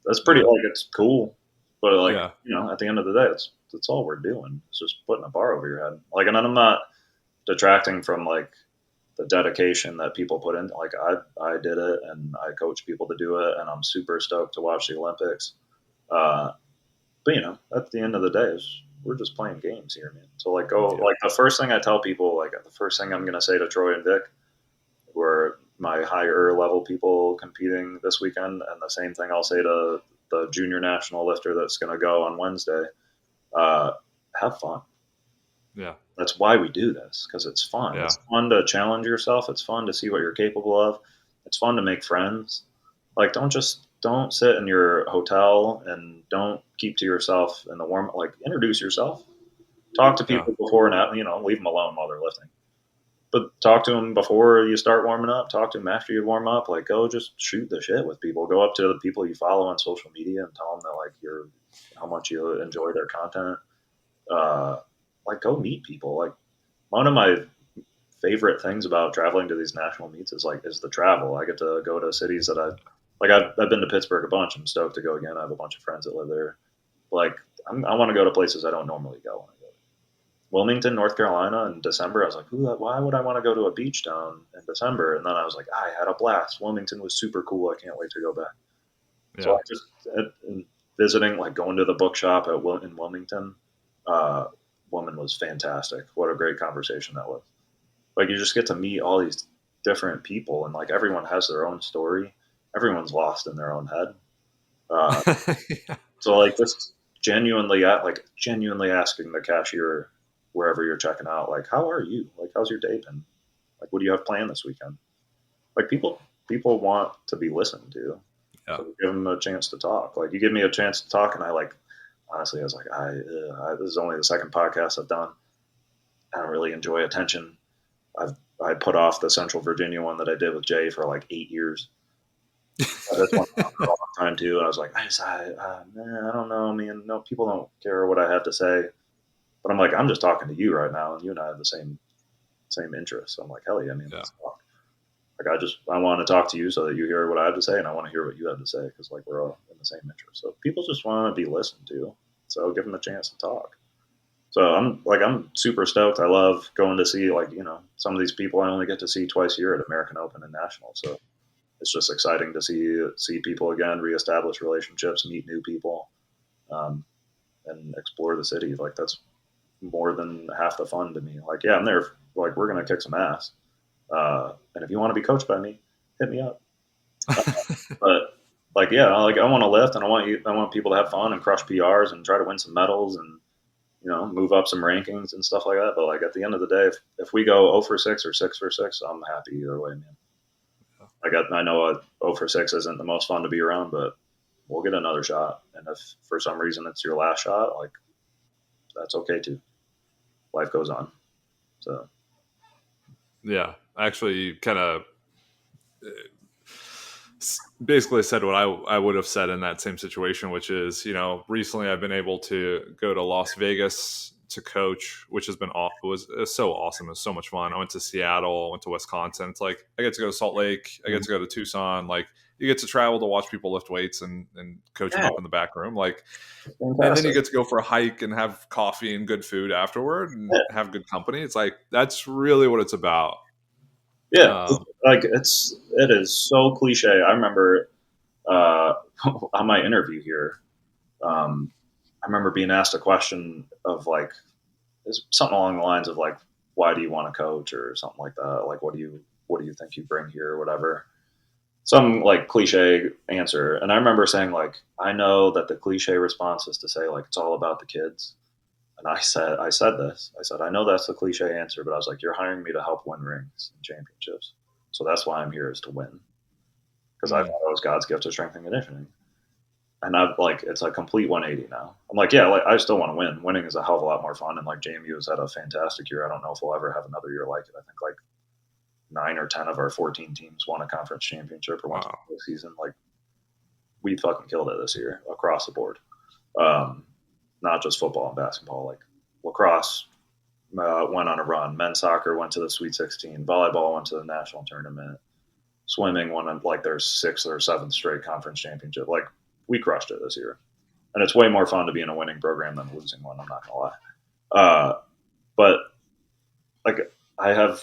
That's pretty, like, it's cool. But like, Yeah. at the end of the day, that's all we're doing. It's just putting a bar over your head. Like, and I'm not detracting from like the dedication that people put in. Like I did it and I coach people to do it, and I'm super stoked to watch the Olympics. But at the end of the day, we're just playing games here, man. So like, like the first thing I tell people, like the first thing I'm gonna say to Troy and Vic, who are my higher level people competing this weekend, and the same thing I'll say to the junior national lifter that's gonna go on Wednesday. Have fun. Yeah. That's why we do this, because it's fun. Yeah. It's fun to challenge yourself. It's fun to see what you're capable of. It's fun to make friends. Like, don't sit in your hotel and don't keep to yourself in the warm. Like, introduce yourself. Talk to people before and after. Leave them alone while they're lifting. But talk to them before you start warming up. Talk to them after you warm up. Like, go just shoot the shit with people. Go up to the people you follow on social media and tell them that like how much you enjoy their content. Like, go meet people. Like, one of my favorite things about traveling to these national meets is the travel. I get to go to cities that I've been to Pittsburgh a bunch. I'm stoked to go again. I have a bunch of friends that live there. Like, I want to go to places I don't normally go. Wilmington, North Carolina in December. I was like, why would I want to go to a beach town in December? And then I was like, I had a blast. Wilmington was super cool. I can't wait to go back. Yeah. So I just visiting, like going to the bookshop in Wilmington, woman was fantastic. What a great conversation that was. Like, you just get to meet all these different people, and like everyone has their own story. Everyone's lost in their own head. So like just genuinely asking the cashier wherever you're checking out, like, how are you? Like, how's your day been? Like, what do you have planned this weekend? Like, people want to be listened to. Yeah. So give them a chance to talk. Like, you give me a chance to talk, and honestly, I was like, this is only the second podcast I've done. I don't really enjoy attention. I put off the Central Virginia one that I did with Jay for like 8 years. That's one for a long time too. And I was like, man, I don't know, man. No, people don't care what I have to say. But I'm like, I'm just talking to you right now, and you and I have the same interests. So I'm like, hell yeah, man, let's talk. Like, I want to talk to you so that you hear what I have to say, and I want to hear what you have to say, because like we're all in the same interest. So people just want to be listened to. So give them a chance to talk. So I'm super stoked. I love going to see some of these people I only get to see twice a year at American Open and Nationals. So it's just exciting to see people again, reestablish relationships, meet new people, and explore the city. Like, that's more than half the fun to me. Like, yeah, I'm there. Like, we're gonna kick some ass. And if you want to be coached by me, hit me up. But like, yeah, I want to lift, and I want people to have fun and crush PRs and try to win some medals and move up some rankings and stuff like that. But like, at the end of the day, if we go 0 for 6 or 6 for 6, I'm happy either way, man. Like, I know 0 for 6 isn't the most fun to be around, but we'll get another shot. And if for some reason it's your last shot, like, that's okay too. Life goes on. So yeah, actually, you kind of basically said what I would have said in that same situation, which is, recently I've been able to go to Las Vegas to coach, which has been awful. It was so awesome. It was so much fun. I went to Seattle, I went to Wisconsin. It's like, I get to go to Salt Lake. I get to go to Tucson. Like, you get to travel to watch people lift weights and coach them up in the back room. Like, fantastic. And then you get to go for a hike and have coffee and good food afterward and have good company. It's like, that's really what it's about. Yeah. Like, it is so cliche. I remember on my interview here, I remember being asked a question of like, something along the lines of like, why do you want to coach, or something like that? Like, what do you think you bring here, or whatever? Some like cliche answer. And I remember saying, like, I know that the cliche response is to say like, it's all about the kids. And I said this. I said, I know that's the cliche answer, but I was like, you're hiring me to help win rings and championships. So that's why I'm here, is to win. Because I thought it was God's gift of strength and conditioning. And I've like, it's a complete 180 now. I'm like, yeah, like I still want to win. Winning is a hell of a lot more fun. And like JMU has had a fantastic year. I don't know if we'll ever have another year like it. I think like 9 or 10 of our 14 teams won a conference championship or went to the season. Like, we fucking killed it this year across the board. Not just football and basketball. Like lacrosse went on a run. Men's soccer went to the Sweet 16. Volleyball went to the national tournament. Swimming won on like their 6th or 7th straight conference championship. Like, we crushed it this year. And it's way more fun to be in a winning program than losing one, I'm not going to lie. But like, I have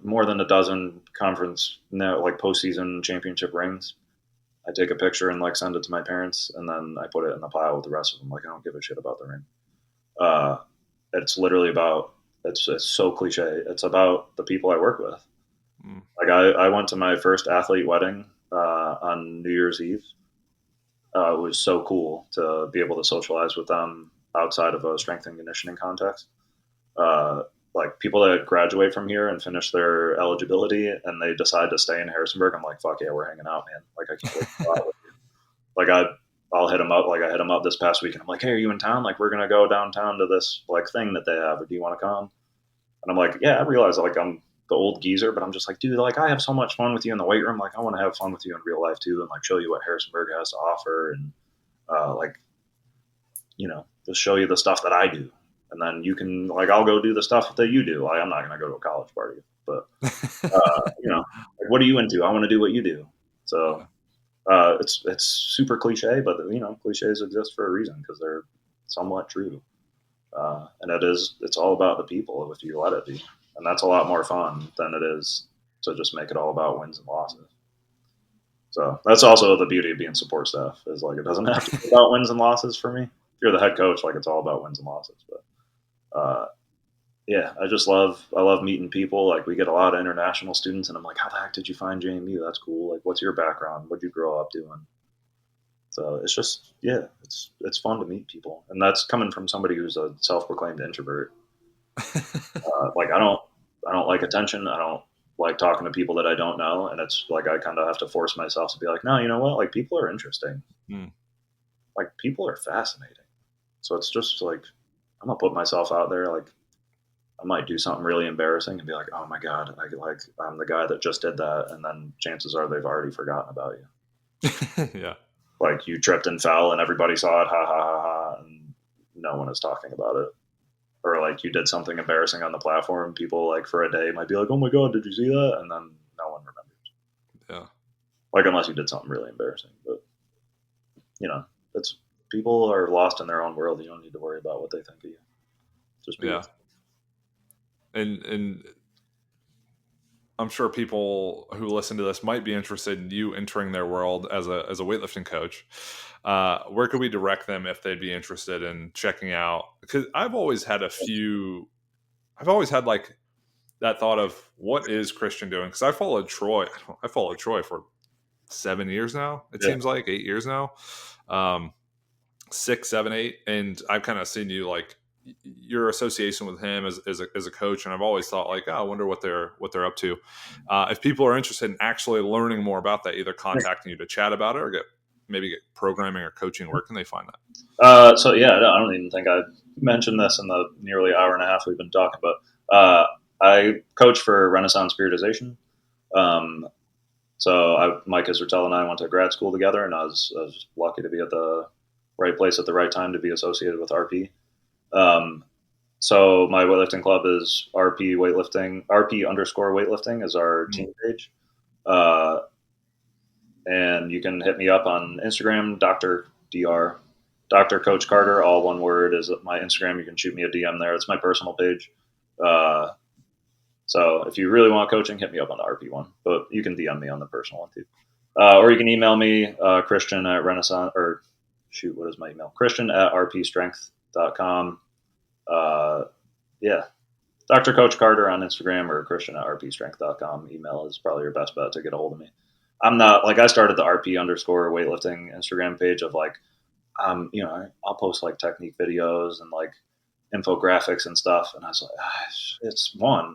more than a dozen conference now, like postseason championship rings. I take a picture and like send it to my parents, and then I put it in the pile with the rest of them. Like, I don't give a shit about the ring. It's literally about, it's so cliche. It's about the people I work with. Like, I went to my first athlete wedding on New Year's Eve. It was so cool to be able to socialize with them outside of a strength and conditioning context. Like, people that graduate from here and finish their eligibility and they decide to stay in Harrisonburg, I'm like, fuck yeah, we're hanging out, man. Like, I can't wait to go out with you. Like, I'll hit them up. Like, I hit them up this past week and I'm like, hey, are you in town? Like, we're going to go downtown to this like thing that they have, or do you want to come? And I'm like, yeah, I realize like I'm the old geezer, but I'm just like, dude, like, I have so much fun with you in the weight room. Like, I want to have fun with you in real life too, and like show you what Harrisonburg has to offer, and like, you know, just show you the stuff that I do. And then you can, like, I'll go do the stuff that you do. Like, I'm not going to go to a college party, but, you know, like, what are you into? I want to do what you do. So it's super cliche, but, you know, cliches exist for a reason because they're somewhat true. And it's all about the people if you let it be. And that's a lot more fun than it is to just make it all about wins and losses. So that's also the beauty of being support staff, is like, it doesn't have to be about wins and losses for me. If you're the head coach, like, it's all about wins and losses. But yeah, I love meeting people. Like, we get a lot of international students, and I'm like, how the heck did you find JMU? That's cool. Like, what's your background? What'd you grow up doing? So it's just, yeah, it's fun to meet people. And that's coming from somebody who's a self-proclaimed introvert. Like, I don't like attention. I don't like talking to people that I don't know. And it's like, I kind of have to force myself to be like, no, you know what? Like, people are interesting. Like, people are fascinating. So it's just like, I'm gonna put myself out there. Like, I might do something really embarrassing and be like, oh my God, I'm the guy that just did that. And then chances are they've already forgotten about you. Yeah. Like, you tripped and fell and everybody saw it, ha ha ha ha, and no one is talking about it. Or like, you did something embarrassing on the platform, people like for a day might be like, oh my God, did you see that? And then no one remembers. Yeah. Like, unless you did something really embarrassing. But, you know, people are lost in their own world. You don't need to worry about what they think of you. Just be. Yeah. And I'm sure people who listen to this might be interested in you entering their world as a weightlifting coach. Where could we direct them if they'd be interested in checking out? Because I've always had like that thought of, what is Christian doing? Because I followed Troy for 7 years now. It seems like 8 years now, 6, 7, 8, and I've kind of seen you, like, your association with him as a coach, and I've always thought like, I wonder what they're up to. If people are interested in actually learning more about that, either contacting you to chat about it or get programming or coaching, where can they find that? So yeah, I don't even think I mentioned this in the nearly hour and a half we've been talking, but I coach for Renaissance Periodization. So Mike Israel and I went to grad school together, and I was lucky to be at the right place at the right time to be associated with RP. So my weightlifting club is RP weightlifting. RP_weightlifting is our team page. And you can hit me up on Instagram, Dr. Coach Carter, all one word, is my Instagram. You can shoot me a DM there. It's my personal page. So if you really want coaching, hit me up on the RP one, but you can DM me on the personal one too. Or you can email me, Christian at Renaissance, or shoot, what is my email? Christian at rpstrength.com. Yeah. Dr. Coach Carter on Instagram, or Christian at rpstrength.com. Email is probably your best bet to get a hold of me. I'm not, like, I started the RP_weightlifting Instagram page of like, I'll post like technique videos and like infographics and stuff. And I was like,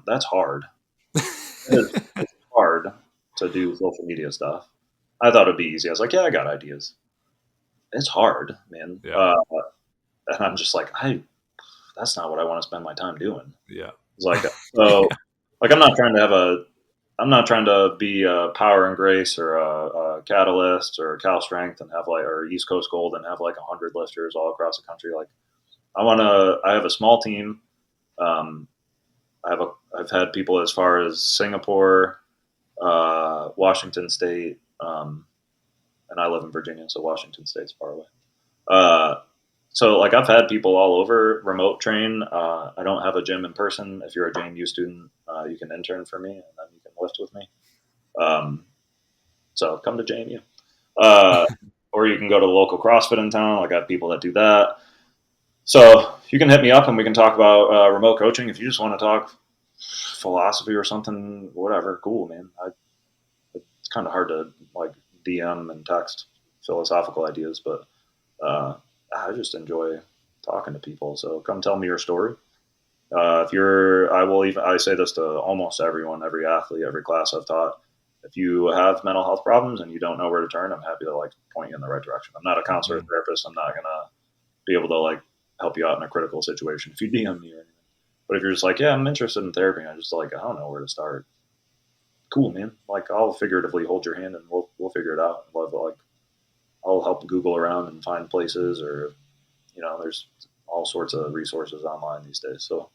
that's hard. It's hard to do social media stuff. I thought it'd be easy. I was like, yeah, I got ideas. It's hard, man. Yeah. And I'm just like, that's not what I want to spend my time doing. Yeah. It's like, so like, I'm not trying to be a Power and Grace or a Catalyst or Cal Strength and have like, or East Coast Gold and have like 100 lifters all across the country. Like, I have a small team. I've had people as far as Singapore, Washington State, and I live in Virginia, so Washington State's far away. So like I've had people all over remote train. I don't have a gym in person. If you're a JMU student, you can intern for me and then you can lift with me. So come to JMU. Or you can go to the local CrossFit in town. Like I have people that do that. So you can hit me up and we can talk about remote coaching. If you just want to talk philosophy or something, whatever, cool, man. It's kind of hard to like DM and text philosophical ideas, but I just enjoy talking to people. So come tell me your story. I say this to almost everyone, every athlete, every class I've taught. If you have mental health problems and you don't know where to turn, I'm happy to like point you in the right direction. I'm not a counselor or therapist. I'm not going to be able to like help you out in a critical situation if you DM me or anything. But if you're just like, yeah, I'm interested in therapy, I don't know where to start. Cool, man. Like I'll figuratively hold your hand and we'll figure it out. I'll help Google around and find places, or there's all sorts of resources online these days. So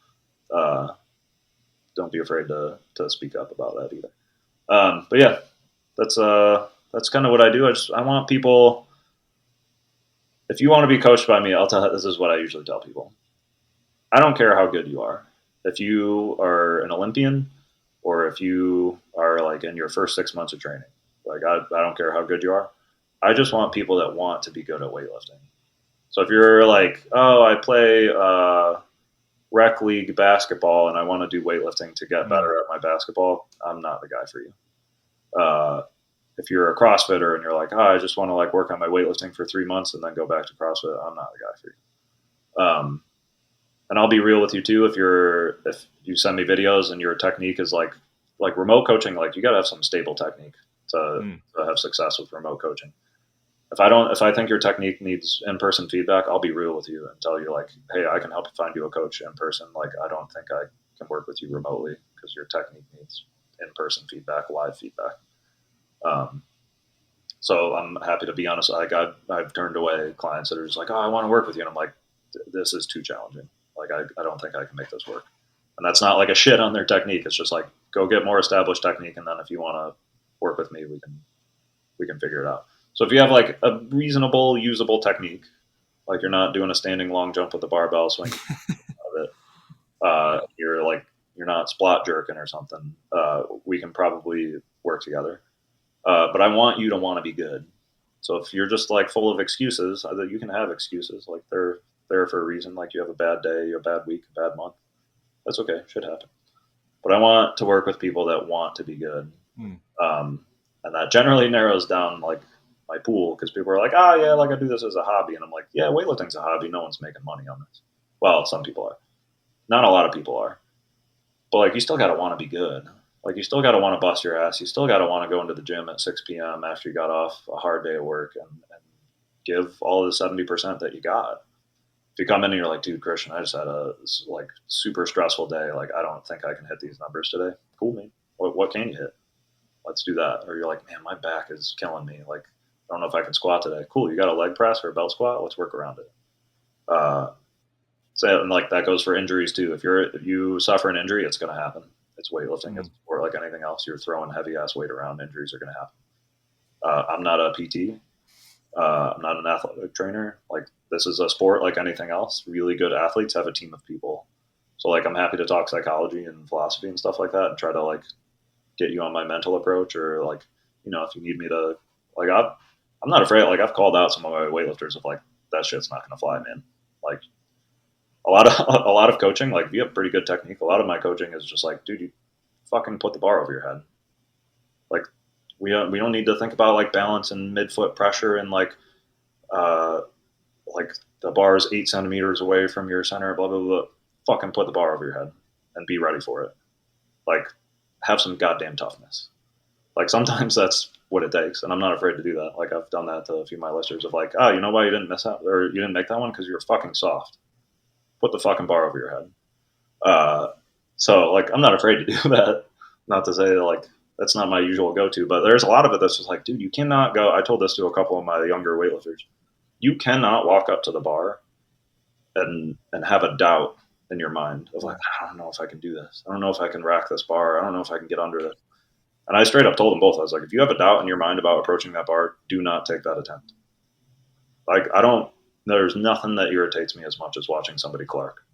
don't be afraid to speak up about that either. But yeah, that's kind of what I do. I want people. If you want to be coached by me, this is what I usually tell people. I don't care how good you are. If you are an Olympian or if you are like in your first 6 months of training, like I don't care how good you are. I just want people that want to be good at weightlifting. So if you're like, oh, I play rec league basketball and I want to do weightlifting to get better at my basketball, I'm not the guy for you. If you're a CrossFitter and you're like, oh, I just want to like work on my weightlifting for 3 months and then go back to CrossFit, I'm not the guy for you. And I'll be real with you too. If you send me videos and your technique is like remote coaching, like you got to have some stable technique to have success with remote coaching. If I think your technique needs in-person feedback, I'll be real with you and tell you like, hey, I can help you find you a coach in person. Like, I don't think I can work with you remotely because your technique needs in-person feedback, live feedback. So I'm happy to be honest. Like I've turned away clients that are just like, oh, I want to work with you. And I'm like, this is too challenging. Like, I don't think I can make this work. And that's not like a shit on their technique. It's just like, go get more established technique. And then if you want to work with me, we can figure it out. So if you have like a reasonable, usable technique, like you're not doing a standing long jump with a barbell swing of it, you're not splat jerking or something, we can probably work together. But I want you to want to be good. So if you're just like full of excuses, you can have excuses. Like they're there for a reason. Like you have a bad day, a bad week, a bad month. That's okay. Should happen. But I want to work with people that want to be good. And that generally narrows down like my pool, because people are like, oh yeah, like I do this as a hobby. And I'm like, yeah, weightlifting's a hobby. No one's making money on this. Well, some people are. Not a lot of people are. But like, you still got to want to be good. Like, you still got to want to bust your ass. You still got to want to go into the gym at 6 p.m. after you got off a hard day of work and give all of the 70% that you got. If you come in and you're like, dude, Christian, I just had a like super stressful day. Like, I don't think I can hit these numbers today. Cool, man. What can you hit? Let's do that. Or you're like, man, my back is killing me. Like, I don't know if I can squat today. Cool. You got a leg press or a belt squat? Let's work around it. And like that goes for injuries too. If you suffer an injury, it's going to happen. It's weightlifting. It's or like anything else. You're throwing heavy ass weight around. Injuries are going to happen. I'm not a PT. I'm not an athletic trainer. Like, this is a sport like anything else. Really good athletes have a team of people. So like, I'm happy to talk psychology and philosophy and stuff like that and try to like get you on my mental approach, or like, if you need me to, like, I'm not afraid. Like, I've called out some of my weightlifters of like, that shit's not going to fly, man. Like, a lot of coaching, like, if you have pretty good technique, a lot of my coaching is just like, dude, you fucking put the bar over your head. Like, we don't need to think about like balance and midfoot pressure and like like the bar is 8 centimeters away from your center, blah, blah, blah. Fucking put the bar over your head and be ready for it. Like, have some goddamn toughness. Like, sometimes that's what it takes, and I'm not afraid to do that. Like, I've done that to a few of my listeners of like, oh, you know why you didn't miss that, or you didn't make that one? Because you were fucking soft. Put the fucking bar over your head. So, like, I'm not afraid to do that. Not to say that, like, that's not my usual go-to, but there's a lot of it that's just like, dude, you cannot go. I told this to a couple of my younger weightlifters. You cannot walk up to the bar and have a doubt in your mind of like, I don't know if I can do this. I don't know if I can rack this bar. I don't know if I can get under this. And I straight up told them both. I was like, if you have a doubt in your mind about approaching that bar, do not take that attempt. Like, there's nothing that irritates me as much as watching somebody Clark.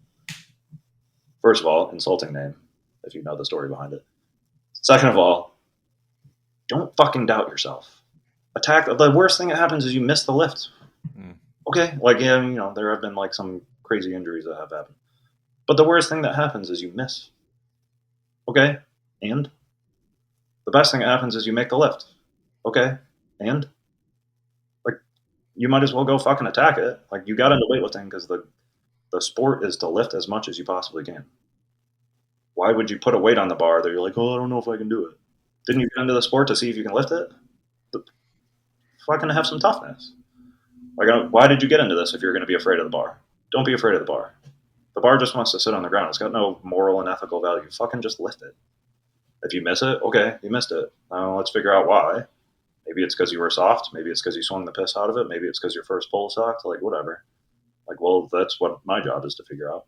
First of all, insulting name, if you know the story behind it. Second of all, don't fucking doubt yourself. Attack. The worst thing that happens is you miss the lift. Okay, like, yeah, you know, there have been like some crazy injuries that have happened. But the worst thing that happens is you miss. Okay, and the best thing that happens is you make the lift. Okay, and like, you might as well go fucking attack it. Like, you got into weightlifting because the sport is to lift as much as you possibly can. Why would you put a weight on the bar that you're like, oh, I don't know if I can do it? Didn't you get into the sport to see if you can lift it? Fucking have some toughness. Like, why did you get into this if you're going to be afraid of the bar? Don't be afraid of the bar. The bar just wants to sit on the ground. It's got no moral and ethical value. Fucking just lift it. If you miss it, okay, you missed it. Now let's figure out why. Maybe it's because you were soft. Maybe it's because you swung the piss out of it. Maybe it's because your first pull sucked. Like, whatever. Like, well, that's what my job is to figure out.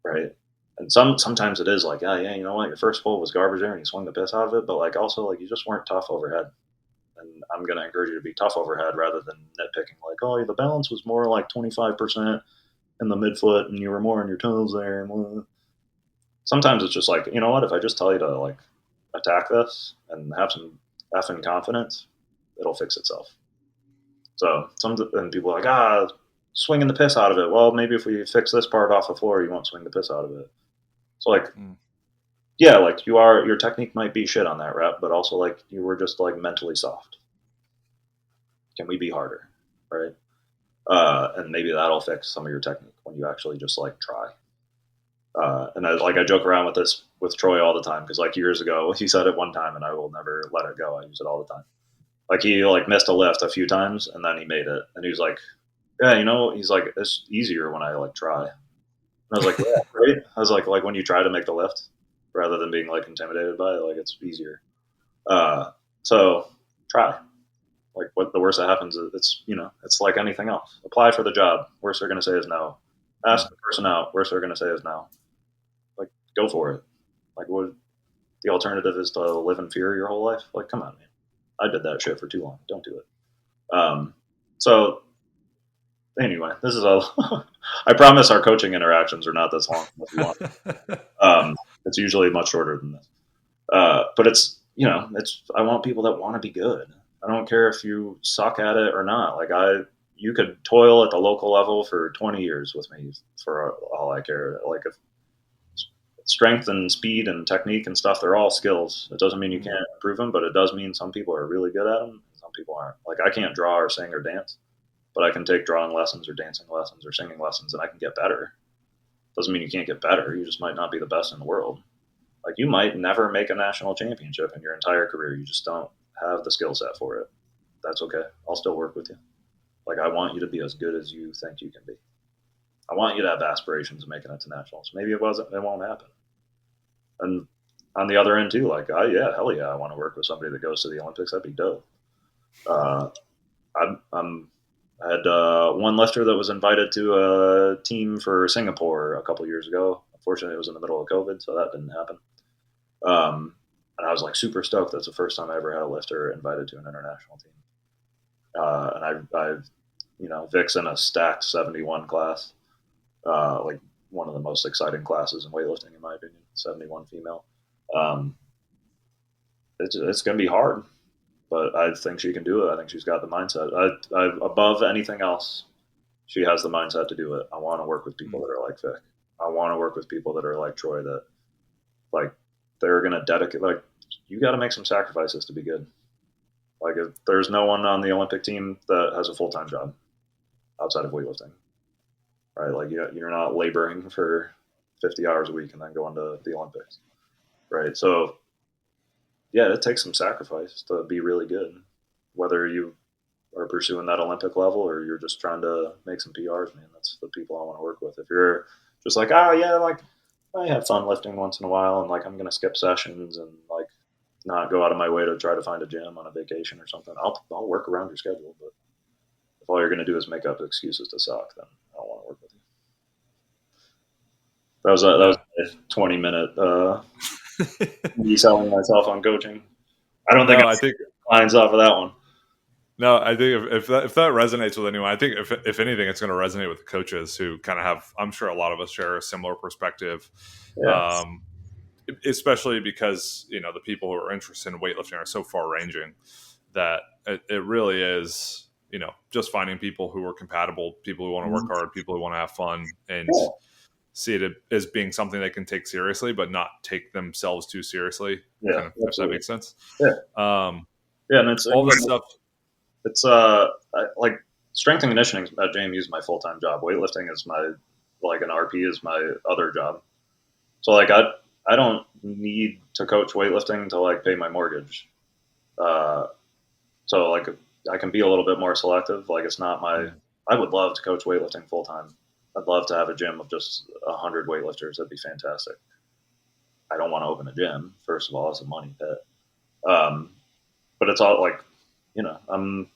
Right? And sometimes it is like, oh, yeah, you know what? Your first pull was garbage there and you swung the piss out of it. But, like, also, like, you just weren't tough overhead. And I'm going to encourage you to be tough overhead rather than nitpicking. Like, oh, the balance was more like 25% in the midfoot and you were more in your toes there. Sometimes it's just like, you know what? If I just tell you to, like, attack this and have some effing confidence, it'll fix itself. So and people are like, swinging the piss out of it. Well, maybe if we fix this part off the floor, you won't swing the piss out of it. So, like, yeah, like, your technique might be shit on that rep, but also, like, you were just, like, mentally soft. Can we be harder, right? And maybe that'll fix some of your technique when you actually just, like, try. And I joke around with this with Troy all the time because, like, years ago he said it one time and I will never let it go. I use it all the time. Like, he, like, missed a lift a few times and then he made it and he was like, yeah, you know, he's like, it's easier when I, like, try. And I was like, yeah, right? I was like when you try to make the lift rather than being, like, intimidated by it, like, it's easier. So try. Like, what the worst that happens is it's, you know, it's like anything else. Apply for the job. Worst they're going to say is no. Ask the person out. Worst they're going to say is no. Like, go for it. Like, what the alternative is to live in fear your whole life? Like, come on, man. I did that shit for too long. Don't do it. So anyway, this is I promise our coaching interactions are not this long if you want. It's usually much shorter than this. But it's, you know, I want people that want to be good. I don't care if you suck at it or not. Like, you could toil at the local level for 20 years with me for all I care. Like, if strength and speed and technique and stuff, they're all skills. It doesn't mean you can't improve them, but it does mean some people are really good at them. And some people aren't. Like, I can't draw or sing or dance, but I can take drawing lessons or dancing lessons or singing lessons and I can get better. Doesn't mean you can't get better. You just might not be the best in the world. Like, you might never make a national championship in your entire career. You just don't have the skill set for it. That's okay. I'll still work with you. Like, I want you to be as good as you think you can be. I want you to have aspirations of making it to nationals. Maybe it won't happen. And on the other end too, like, hell yeah, I want to work with somebody that goes to the Olympics. That'd be dope. I had one lifter that was invited to a team for Singapore a couple years ago. Unfortunately, it was in the middle of COVID, so that didn't happen. And I was, like, super stoked. That's the first time I ever had a lifter invited to an international team. And I've, you know, Vic's in a stacked 71 class, like one of the most exciting classes in weightlifting, in my opinion, 71 female. It's going to be hard, but I think she can do it. I think she's got the mindset. Above anything else, she has the mindset to do it. I want to work with people that are like Vic. I want to work with people that are like Troy, that, like, they're going to dedicate, like, you got to make some sacrifices to be good. Like, if there's no one on the Olympic team that has a full-time job. outside of weightlifting, right? Like you're not laboring for 50 hours a week and then going to the Olympics, right? So yeah, it takes some sacrifice to be really good, whether you are pursuing that Olympic level or you're just trying to make some PRs, man. That's the people I want to work with. If you're just like, oh yeah, like I have fun lifting once in a while and like I'm gonna skip sessions and like not go out of my way to try to find a gym on a vacation or something, I'll work around your schedule. But if all you're gonna do is make up excuses to suck, then I don't want to work with you. That was a 20-minute me selling myself on coaching. I don't think I think clients off of that one. No, I think if that resonates with anyone, I think if anything, it's going to resonate with the coaches who kind of have. I'm sure a lot of us share a similar perspective, Yeah. Especially because the people who are interested in weightlifting are so far ranging that it really is just finding people who are compatible, people who want to work hard, people who want to have fun, and see it as being something they can take seriously, but not take themselves too seriously. Yeah, kind of, if that makes sense. Yeah, and it's all this stuff. It's like strength and conditioning at JMU is my full-time job. Weightlifting is my an RP is my other job. So like I don't need to coach weightlifting to like pay my mortgage. So like I can be a little bit more selective. Like it's not my. I would love to coach weightlifting full time. I'd love to have a gym of just 100 weightlifters. That'd be fantastic. I don't want to open a gym. First of all, it's a money pit. But it's all like, I'm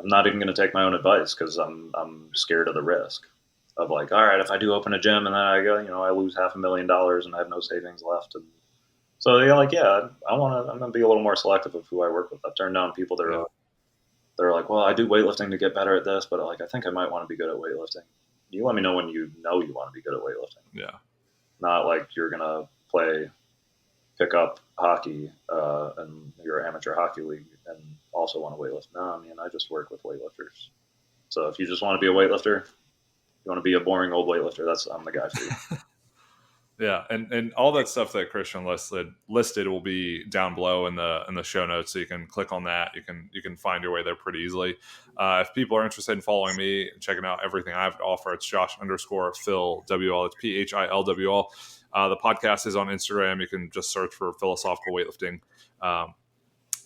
not even going to take my own advice because I'm scared of the risk of like, all right, if I do open a gym and then I go, I lose $500,000 and I have no savings left. And so I'm going to be a little more selective of who I work with. I've turned down people that are, they're like, well, I do weightlifting to get better at this, but like, I think I might want to be good at weightlifting. You let me know when you want to be good at weightlifting. Yeah. Not like you're going to pick up hockey and your amateur hockey league and also want to weightlift. No, I mean, I just work with weightlifters. So if you just want to be a weightlifter, you want to be a boring old weightlifter, I'm the guy for you. Yeah, and all that stuff that Christian listed will be down below in the show notes, so you can click on that. You can find your way there pretty easily. If people are interested in following me and checking out everything I have to offer, it's Josh_Phil WL. It's PHILWL. The podcast is on Instagram. You can just search for Philosophical Weightlifting.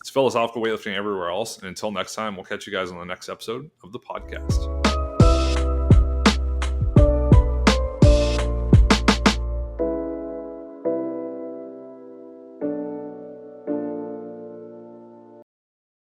It's Philosophical Weightlifting everywhere else. And until next time, we'll catch you guys on the next episode of the podcast.